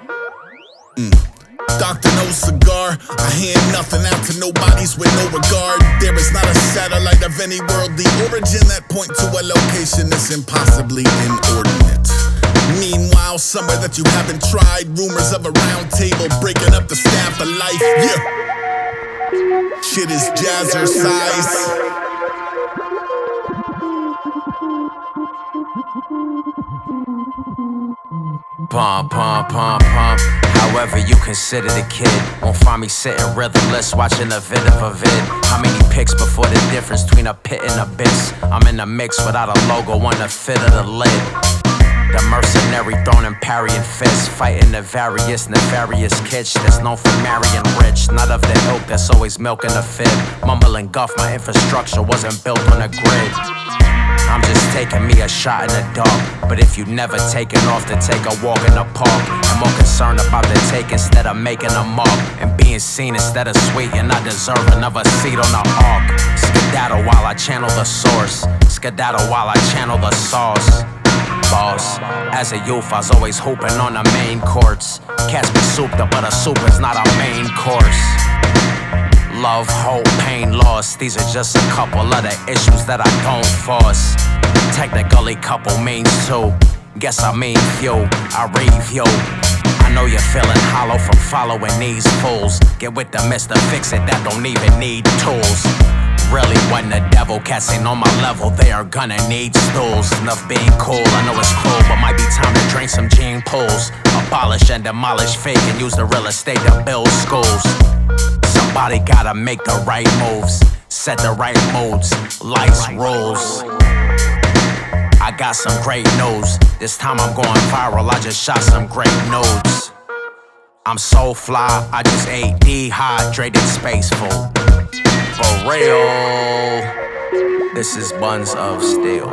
Doctor no cigar. I hand nothing out to nobodies with no regard. There is not a satellite of any worldly origin that point to a location that's impossibly inordinate. Meanwhile, somewhere that you haven't tried, rumors of a round table breaking up the staff of life. Yeah, shit is jazzercise. Pump, pump, pump, pump. However you consider the kid, won't find me sitting rhythmless, watching a vid of a vid. How many pics before the difference between a pit and abyss? I'm in a mix without a logo on the fit of the lid. The mercenary throwing parrying fists, fighting the various nefarious kitsch that's known for marrying rich. Not of the ilk that's always milking a fib. Mumbling guff, my infrastructure wasn't built on a grid. I'm just taking me a shot in the dark. But if you never taken off to take a walk in the park, I'm more concerned about the take instead of making a mark. And being seen instead of sweet, you're not deserving of a seat on the ark. Skedaddle while I channel the source. Skedaddle while I channel the sauce. Boss, as a youth I was always hooping on the main courts. Cats be souped up, but a soup is not a main course. Love, hope, pain, loss, these are just a couple of the issues that I don't force. Technically, couple means two. Guess I mean few, I review. I know you're feeling hollow from following these fools. Get with the mister, fix it, that don't even need tools. Really, when the devil cats ain't on my level, they are gonna need stools. Enough being cool, I know it's cruel, but might be time to drink some gene pools. Abolish and demolish fake and use the real estate to build schools. Somebody gotta make the right moves, set the right moods, life's rules. I got some great news. This time I'm going viral, I just shot some great nudes. I'm so fly, I just ate dehydrated space food. For real, this is Buns of Steel.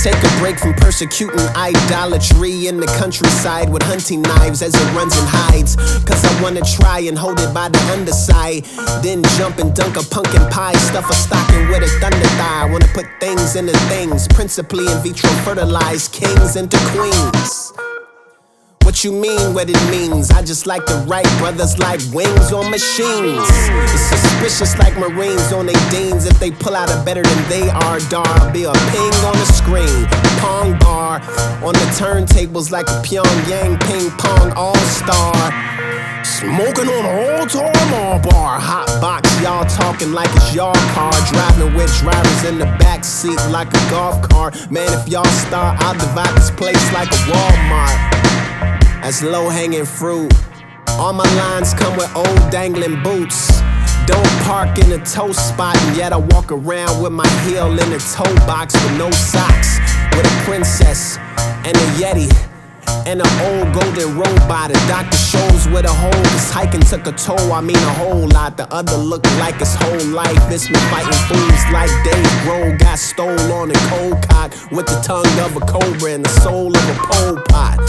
Take a break from persecuting idolatry in the countryside with hunting knives as it runs and hides. Cause I wanna try and hold it by the underside. Then jump and dunk a pumpkin pie, stuff a stocking with a thunder thigh. I wanna put things into things, principally in vitro fertilize kings into queens. What you mean, what it means? I just like the right brothers like wings on machines. It's suspicious like Marines on they deans. If they pull out a better than they are, I'll be a ping on the screen. Pong bar on the turntables like a Pyongyang ping pong all-star. Smoking on an all-time bar. Hot box, y'all talking like it's your car. Driving with drivers in the back seat like a golf cart. Man, if y'all start, I'll divide this place like a Walmart. That's low-hanging fruit. All my lines come with old dangling boots. Don't park in a toe spot, and yet I walk around with my heel in a toe box with no socks. With a princess and a Yeti and an old golden robot. A doctor shows with a hole, cause hiking took a toll, I mean a whole lot. The other looked like his whole life. It's been fighting fools like Dave Grohl. Got stole on a cold cock with the tongue of a cobra and the soul of a pole pot.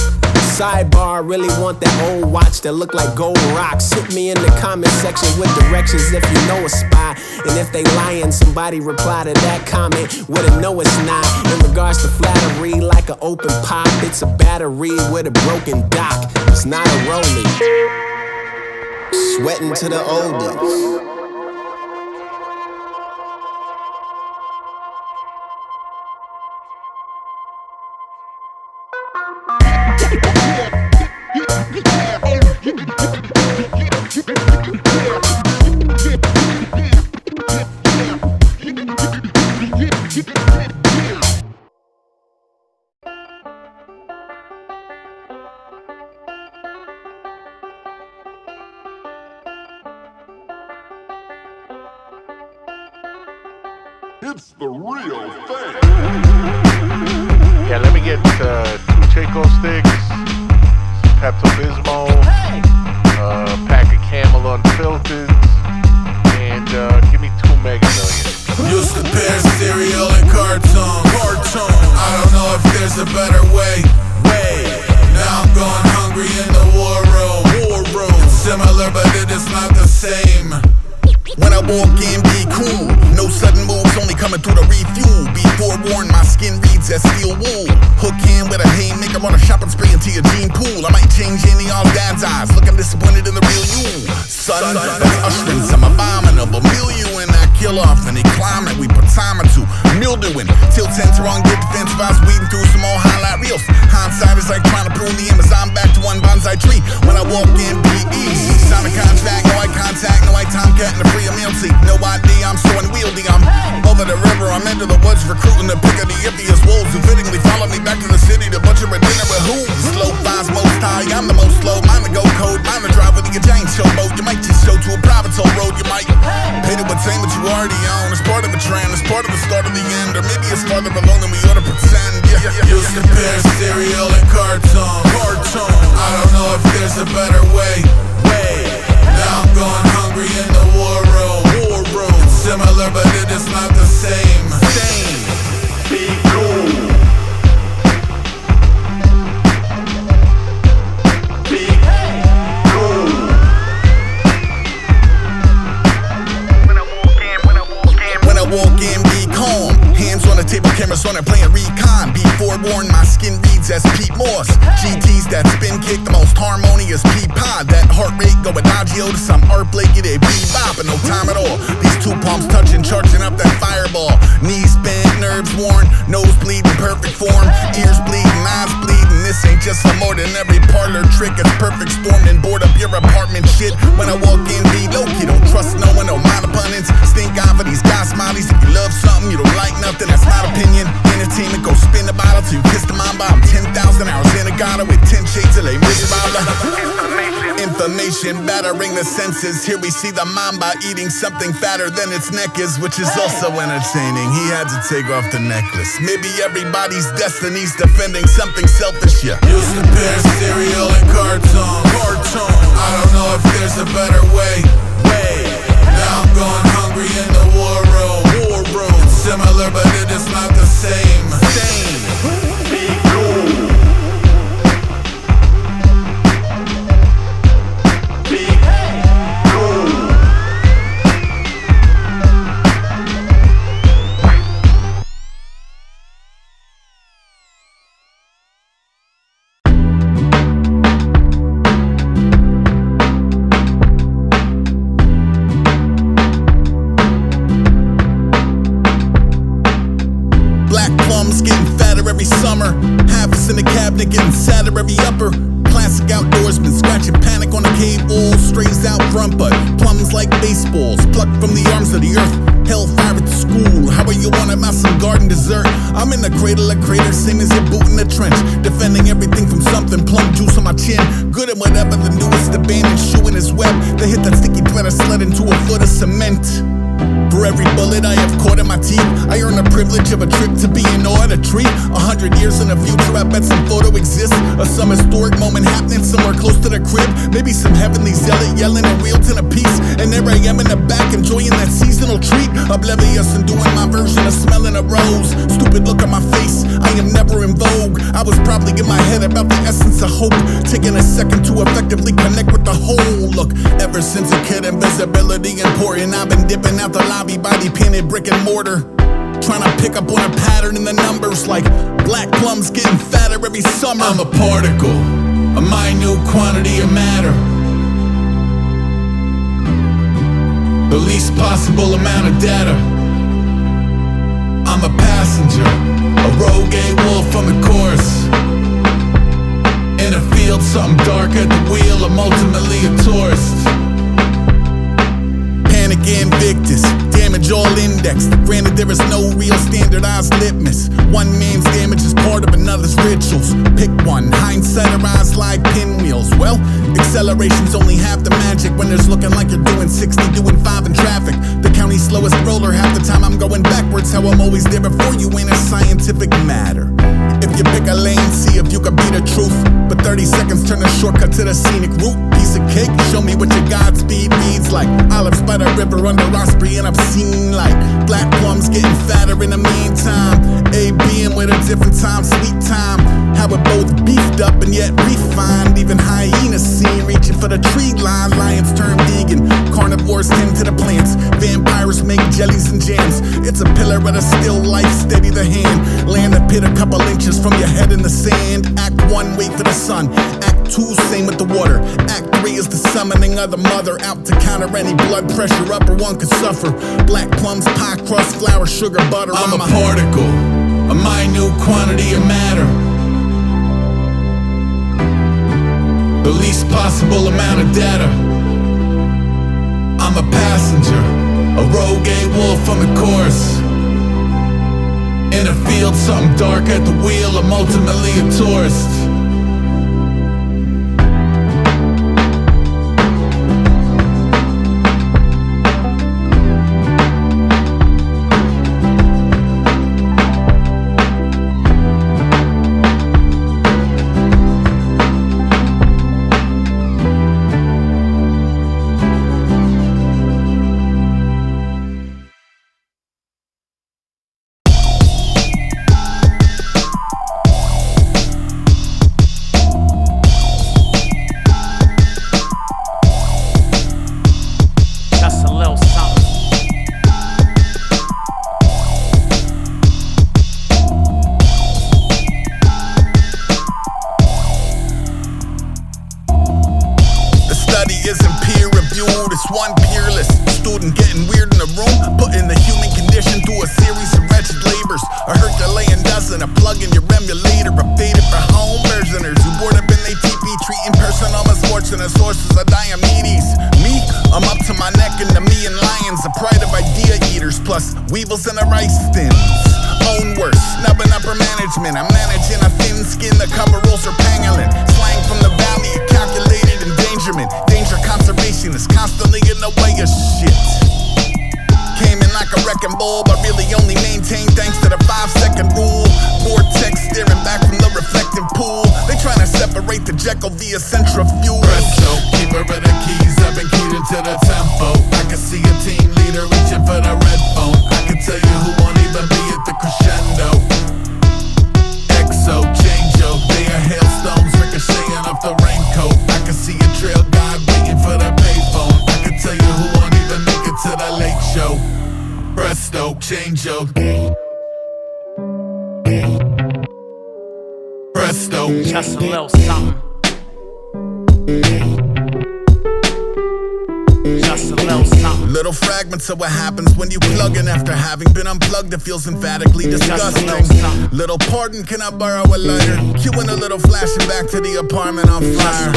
Sidebar, really want that old watch that look like gold rocks. Hit me in the comment section with directions if you know a spot. And if they lying, somebody reply to that comment with a no it's not. In regards to flattery, like an open pop, it's a battery with a broken dock. It's not a rollie. Sweating to the oldies. It's the real thing. Yeah, let me get 2 Chico sticks, Pepto-Bismol, pack of Camel Unfiltered, and give me 2 Mega Million. Used to pair cereal and cartoon. I don't know if there's a better way. Now I'm going hungry in the war room. It's similar, but it is not the same. When I walk in, be cool. No sudden moves, only coming through the refuel. Be forewarned, my skin reads as steel wool. Hook in with a haymaker on a shopping spree into your gene pool. I might change any all dad's eyes, looking disappointed in the real you. Son, that's ushering some abominable milieu. And I kill off any climate, we put time into mildewing. Till 10's wrong, get defensive, I was weeding through some old highlight reels. Hindsight is like trying to prune the Amazon back to one bonsai tree. When I walk in, be easy. Sign a contract, no eye contact, no eye Tomcat and a free meal seat. No ID, I'm so unwieldy. I'm over the river, I'm into the woods, recruiting the pick of the emptiest wolves who fittingly follow me back to the city to butcher a dinner with who? Slow fives most high, I'm the most slow. Mine the go code, mine the drive with the giant showboat. You might just show to a private toll road. You might pay to attain what you already own. It's part of a trend, it's part of the start of the end. Or maybe it's farther along than we ought to pretend. Used to pair cereal and cartoon. I don't know if there's a better way. Now I'm going hungry in the war room. It's similar, but it is not the same. Be cool. Be cool. When I walk in, be calm. Hands on the table, cameras on it, playing recon. Be forewarned, my as Pete Morse. GTs that spin kick the most harmonious P-pod. That heart rate go adagio to some Art Blakey, they bebop in no time at all. These two palms touching, charging up that fireball. Knees bent, nerves worn, nose bleeding, perfect form. Ears bleeding, eyes bleeding. This ain't just some ordinary parlor trick. It's perfect storm and board up your apartment shit. When I walk in, be low-key, don't trust no one, no mind opponents. Stink eye for these guys, smileys. If you love something, you don't like nothing, that's my opinion. Entertainment, go spin the bottle till you kiss the mind bomb. 10,000 hours in a gala with 10 shades of lay Information battering the senses. Here we see the mamba eating something fatter than its neck is, which is also entertaining. He had to take off the necklace. Maybe everybody's destiny's defending something selfish, yeah. Used to pair cereal and cartoon. I don't know if there's a better way. Now I'm going hungry in the war room. It's similar, but it is not the same. Be cool. Every summer, half us in the cabinet getting sadder every upper. Classic outdoorsman scratching panic on the cave wall. Strays out front, but plums like baseballs plucked from the arms of the earth. Hellfire at the school. How are you on about some garden dessert? I'm in the cradle of craters, same as your boot in the trench. Defending everything from something, plum juice on my chin. Good at whatever the newest abandoned shoe in his web. They hit that sticky thread I slid into a foot of cement. For every bullet I have caught in my teeth, I earn the privilege of a trip to be in awe at a tree. 100 years in the future, I bet some photo exists of some historic moment happening somewhere close to the crib. Maybe some heavenly zealot yelling and wheels in a piece. And there I am in the back enjoying that seasonal treat. Oblivious and doing my version of smelling a rose. Stupid look on my face, I am never in vogue. I was probably in my head about the essence of hope. Taking a second to effectively connect with the whole. Look, ever since a kid, invisibility important. I've been dipping out the lobby, body painted brick and mortar. Trying to pick up on a pattern in the numbers, like black plums getting fatter every summer. I'm a particle, a minute quantity of matter. The least possible amount of data. I'm a passenger, a rogue A-wolf on the course. In a field, something dark at the wheel, I'm ultimately a tourist. Panic Invictus, damage all indexed. Granted, there is no real standardized litmus. One man's damage is part of another's rituals. Pick one, hindsight or eyes like pinwheels. Well, acceleration's only half the magic when there's looking like you're doing 60, doing 5 in traffic. The county's slowest roller, half the time I'm going backwards. How I'm always there before you ain't a scientific matter. If you pick a lane, see if you can be the truth. But 30 seconds turn a shortcut to the scenic route. Piece of cake, show me what your Godspeed reads like. Olives by the river under Osprey and obscene like. Black plums getting fatter in the meantime. A being with a different time, sweet time. How it both beefed up and yet refined. Even hyenas seen reaching for the tree line. Lions turn vegan, carnivores tend to the plants. Vampires make jellies and jams. It's a pillar of a still life, steady the hand. Land the pit a couple inches from your head in the sand. Act 1, wait for the sun. Act 2, same with the water. Act 3 is the summoning of the mother. Out to counter any blood pressure upper one could suffer. Black plums, pie crust, flour, sugar, butter. I'm a particle, a minute quantity of matter. The least possible amount of data. I'm a passenger, a rogue A-wolf on the course. In a field, something dark at the wheel, I'm ultimately a tourist. one peerless. Student getting weird in the room, putting the human condition through a series of wretched labors. A Herculean dozen, a plug in your emulator, a faded for home versioners who board up in they TP, treating personal misfortune as sources of Diomedes. Me, I'm up to my neck in the me and lions, the pride of idea eaters, plus weevils and the rice stems. Own worse, snubbing upper management. I'm managing a thin skin, the cover rolls are pangolin. Slang from the valley, a calculated endangerment. Danger conservation is constantly in the way of shit. Came in like a wrecking ball, but really only maintained thanks to the 5-second rule. Vortex staring back from the reflecting pool. They trying to separate the Jekyll via centrifuge. Presto, keeper of the keys, I've been keyed into the tempo. I can see a team leader reaching for the red phone. I can tell you who won't even be at the crescendo. Exo, change-o, they are hailstones ricocheting off the raincoat. I can see a trail guy waiting for the payphone. I can tell you who won't even make it to the late show. Presto, change-o. Presto, just a little something. Just a little something. Little fragments of what happens when you plug in after having been unplugged. It feels emphatically disgusting. Little pardon, can I borrow a lighter? Cueing a little flashing back to the apartment on fire.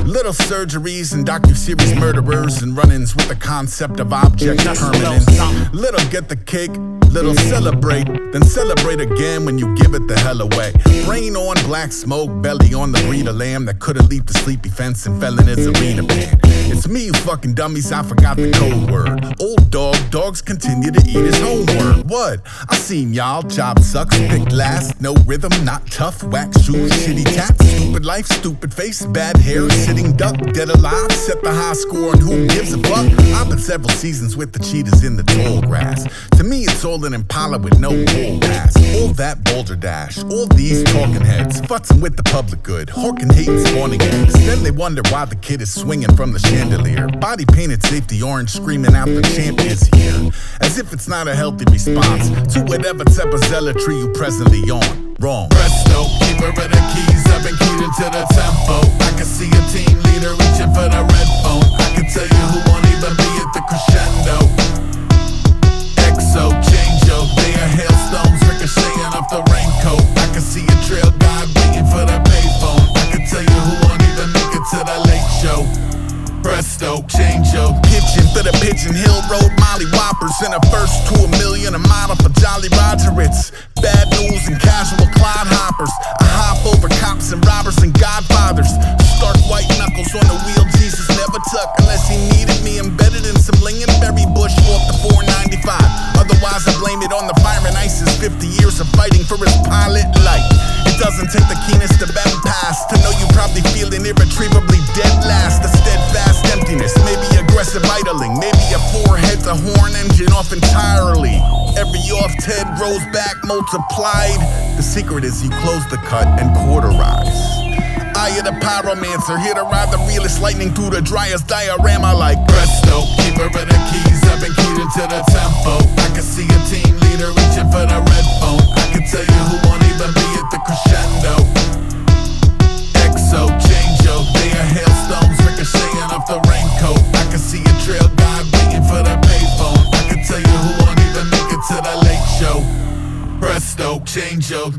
Little surgeries and docu-series murderers and run-ins with the concept of object permanence. Little get the cake, little celebrate, then celebrate again when you give it the hell away. Brain on black smoke, belly on the breed of lamb that couldn't leap the sleepy fence and fell in his arena band. It's me, you fucking dummies, I forgot the code word. Old dog, dogs continue to eat his homework. What? I seen y'all, job sucks, picked last, no rhythm, not tough, whack shoes, shitty tats, stupid life, stupid face, bad hair, sitting duck, dead alive, set the high score and who gives a fuck? I've been several seasons with the cheetahs in the tall grass. To me, it's all an Impala with no bull pass. All that boulder dash, all these talking heads, futzing with the public good, hawking hating spawning eggs. Then they wonder why the kid is swinging from the chandelier. Body painted safety orange, screaming out the champ is here. As if it's not a healthy response to whatever type of zealotry you presently on. Wrong. Presto, keeper of the keys, I've been keyed into the tempo. I can see a team leader reaching for the red phone. I can tell you who won't even be at the crescendo. Exo, change-o, they are hailstones ricocheting off the raincoat. I can see a trail guy waiting for the payphone. I can tell you who won't even make it to the late show. Presto, change-o. Pitching for the Pigeon Hill Road Molly Whoppers in a first to a million, a model for Jolly Roger. It's bad news and casual clod hoppers. I hop over cops and robbers and godfathers. Stark white knuckles on the wheel, Jesus never tuck unless he needed me embedded in some lingonberry bush off the 495. Otherwise I blame it on the fire and ice's 50 years of fighting for his pilot light. It doesn't take the keenest of empaths to know you probably feeling irretrievably dead last. A steadfast emptiness, maybe aggressive idling, maybe a forehead's a horn engine off entirely. Every off head grows back multiplied. The secret is you close the cut and cauterize. Eye of the pyromancer, here to ride the realest lightning through the driest diorama like Presto, keeper of the keys, I've been keyed into the tempo. I can see a team leader reaching for the red phone. I can tell you who won't even be at the crescendo. Exo, change-o, they are hailstones ricocheting off the raincoat. I can see a trail guy waiting for the payphone. I can tell you who won't even make it to the late show. Presto, change-o.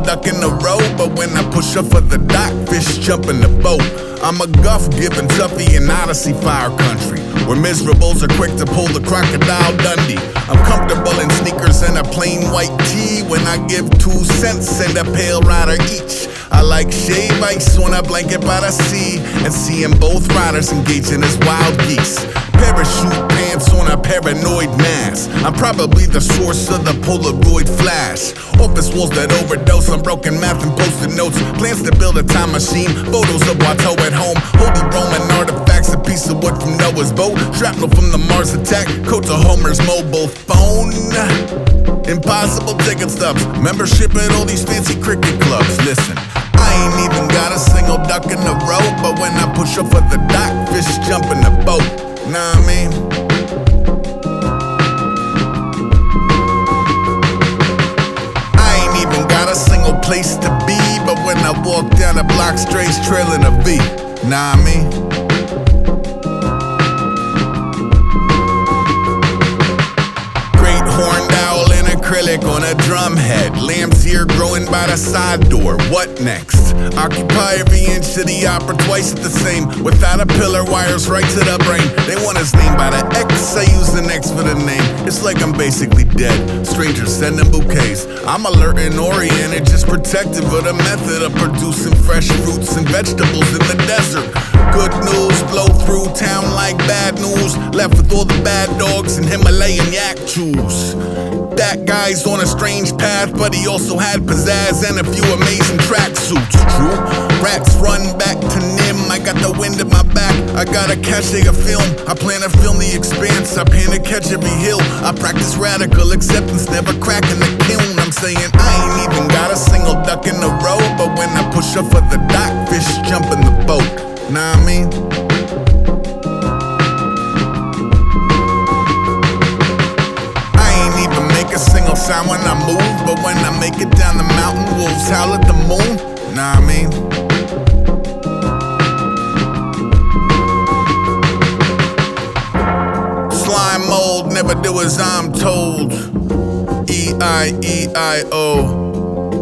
Duck in the road, but when I push up for the dock, fish jump in the boat. I'm a guff giving Tuffy in Odyssey fire country, where miserables are quick to pull the crocodile Dundee. I'm comfortable in sneakers and a plain white tee when I give 2 cents and a pale rider each. I like shave ice on a blanket by the sea and seeing both riders engaging as wild geese. Parachute pants on a paranoid mask. I'm probably the source of the Polaroid flash. Office walls that overdose on broken math and post-it notes. Plans to build a time machine. Photos of Watteau at home. Holy Roman artifacts, a piece of wood from Noah's his boat. Shrapnel from the Mars attack, coat to Homer's mobile phone. Impossible ticket stubs, membership at all these fancy cricket clubs. Listen, I ain't even got a single duck in a row, but when I push up for the dock, fish jump in the boat. Know what I mean? I ain't even got a single place to be, but when I walk down the block, straight trailing a V. Know what I mean? Horned owl in acrylic on a drum head. Lamb's ear growing by the side door. What next? Occupy every inch of the opera, twice at the same. Without a pillar, wires right to the brain. They want his name by the X, I use the X for the name. It's like I'm basically dead. Strangers sending bouquets. I'm alert and oriented, just protective of the method of producing fresh fruits and vegetables in the desert. Good news blow through town like bad news. Left with all the bad dogs and Himalayan Yak Chews. That guy's on a strange path, but he also had pizzazz and a few amazing tracksuits. True, rats run back to Nim. I got the wind at my back, I got a cachet of film. I plan to film the expanse, I plan to catch every hill. I practice radical acceptance, never cracking the kiln. I'm saying I ain't even got a single duck in a row, but when I push up for the dock, fish jump in the boat. Know what I mean? I ain't even make a single sound when I move, but when I make it down the mountain, wolves howl at the moon. Know what I mean? Slime mold, never do as I'm told. E-I-E-I-O.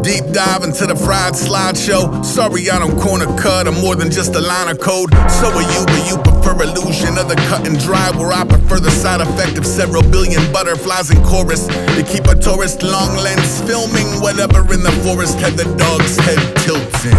Deep dive into the fried slideshow. Sorry I don't corner cut, I'm more than just a line of code. So are you, but you prefer illusion of the cut and dry, where I prefer the side effect of several billion butterflies in chorus. To keep a tourist long lens filming whatever in the forest had the dog's head tilting.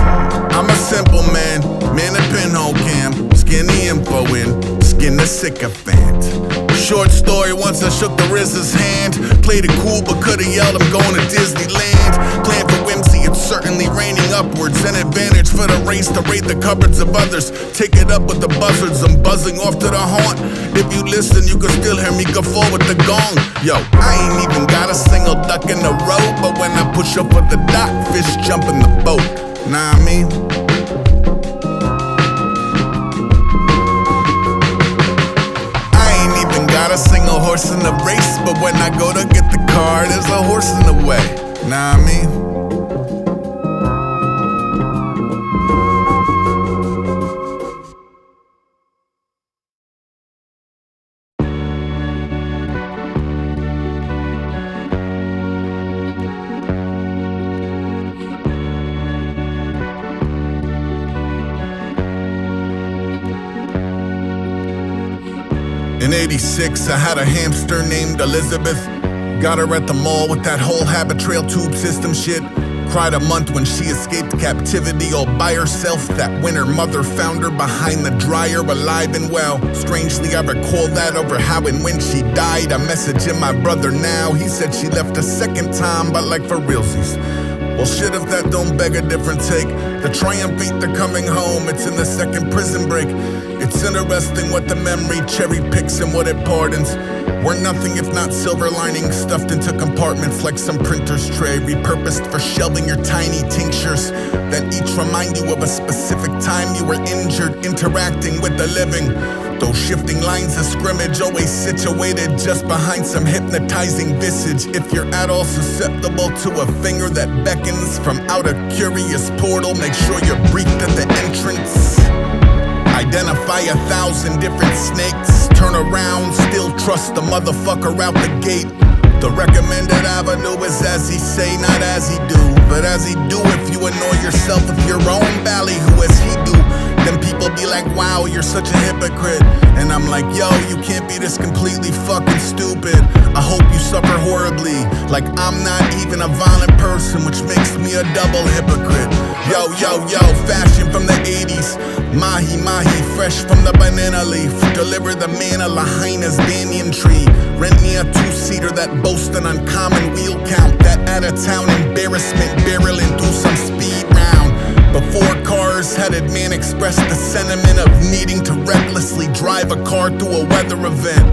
I'm a simple man, man a pinhole cam. Skin the info in, skin the sycophant. Short story, once I shook the RZA's hand. Played it cool, but could've yelled I'm going to Disneyland. Plan for whimsy, it's certainly raining upwards. An advantage for the race to raid the cupboards of others. Take it up with the buzzards, I'm buzzing off to the haunt. If you listen, you can still hear me guffaw with the gong. Yo, I ain't even got a single duck in a row, but when I push up at the dock, fish jump in the boat. Know what I mean? Got a single horse in the race, but when I go to get the car, there's a horse in the way. Know what I mean? In '86, I had a hamster named Elizabeth. Got her at the mall with that whole habit trail tube system shit. Cried a month when she escaped captivity all by herself. That winter mother found her behind the dryer, alive and well. Strangely, I recall that over how and when she died. I'm messaging my brother now. He said she left a second time, but like for realsies. Well, shit, if that don't beg a different take. The triumphant, they're coming home. It's in the second prison break. It's interesting what the memory cherry picks and what it pardons. We're nothing if not silver linings stuffed into compartments like some printer's tray, repurposed for shelving your tiny tinctures that each remind you of a specific time you were injured interacting with the living. Those shifting lines of scrimmage always situated just behind some hypnotizing visage. If you're at all susceptible to a finger that beckons from out a curious portal, make sure you're briefed at the entrance. Identify 1,000 different snakes. Turn around, still trust the motherfucker out the gate. The recommended avenue is as he say, not as he do. But as he do if you annoy yourself with your own ballyhoo as he do. Then people be like, wow, you're such a hypocrite. And I'm like, yo, you can't be this completely fucking stupid. I hope you suffer horribly, like I'm not even a violent person, which makes me a double hypocrite. Yo, yo, yo, fashion from the 80s. Mahi, mahi, fresh from the banana leaf. Deliver the man a Lahaina's banyan tree. Rent me a two-seater that boasts an uncommon wheel count. That out-of-town embarrassment barreling through some speed round. Before cars had it, man expressed the sentiment of needing to reckless effortlessly drive a car through a weather event.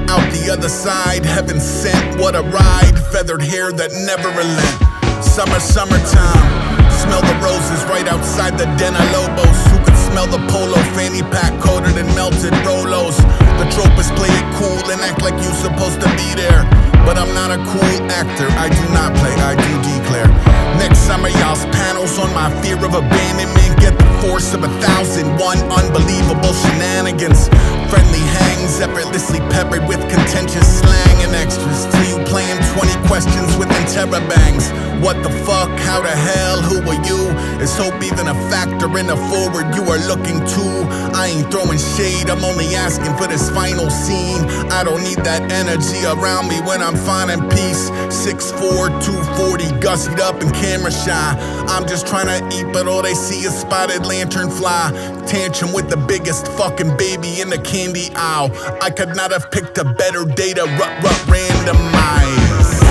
Out the other side, heaven sent, what a ride. Feathered hair that never relent. Summertime. Smell the roses right outside the Den of Lobos. Who could smell the polo fanny pack coated in melted Rolos? The tropers play it cool and act like you supposed to be there. But I'm not a cool actor, I do not play, I do declare. Next summer, y'all's panels on my fear of abandonment. Get the force of 1,001 unbelievable shenanigans. Friendly hangs, effortlessly peppered with contentious slang and extras. Till you playing 20 questions with interrobangs. What the fuck, how the hell, who are you? Is hope even a factor in the forward you are looking to? I ain't throwing shade, I'm only asking for this final scene. I don't need that energy around me when I'm finding peace. 6'4", 240, gussied up and camera shy. I'm just trying to eat, but all they see is spotted lantern fly. Tantrum with the biggest fucking baby in the candy aisle. I could not have picked a better day to randomize.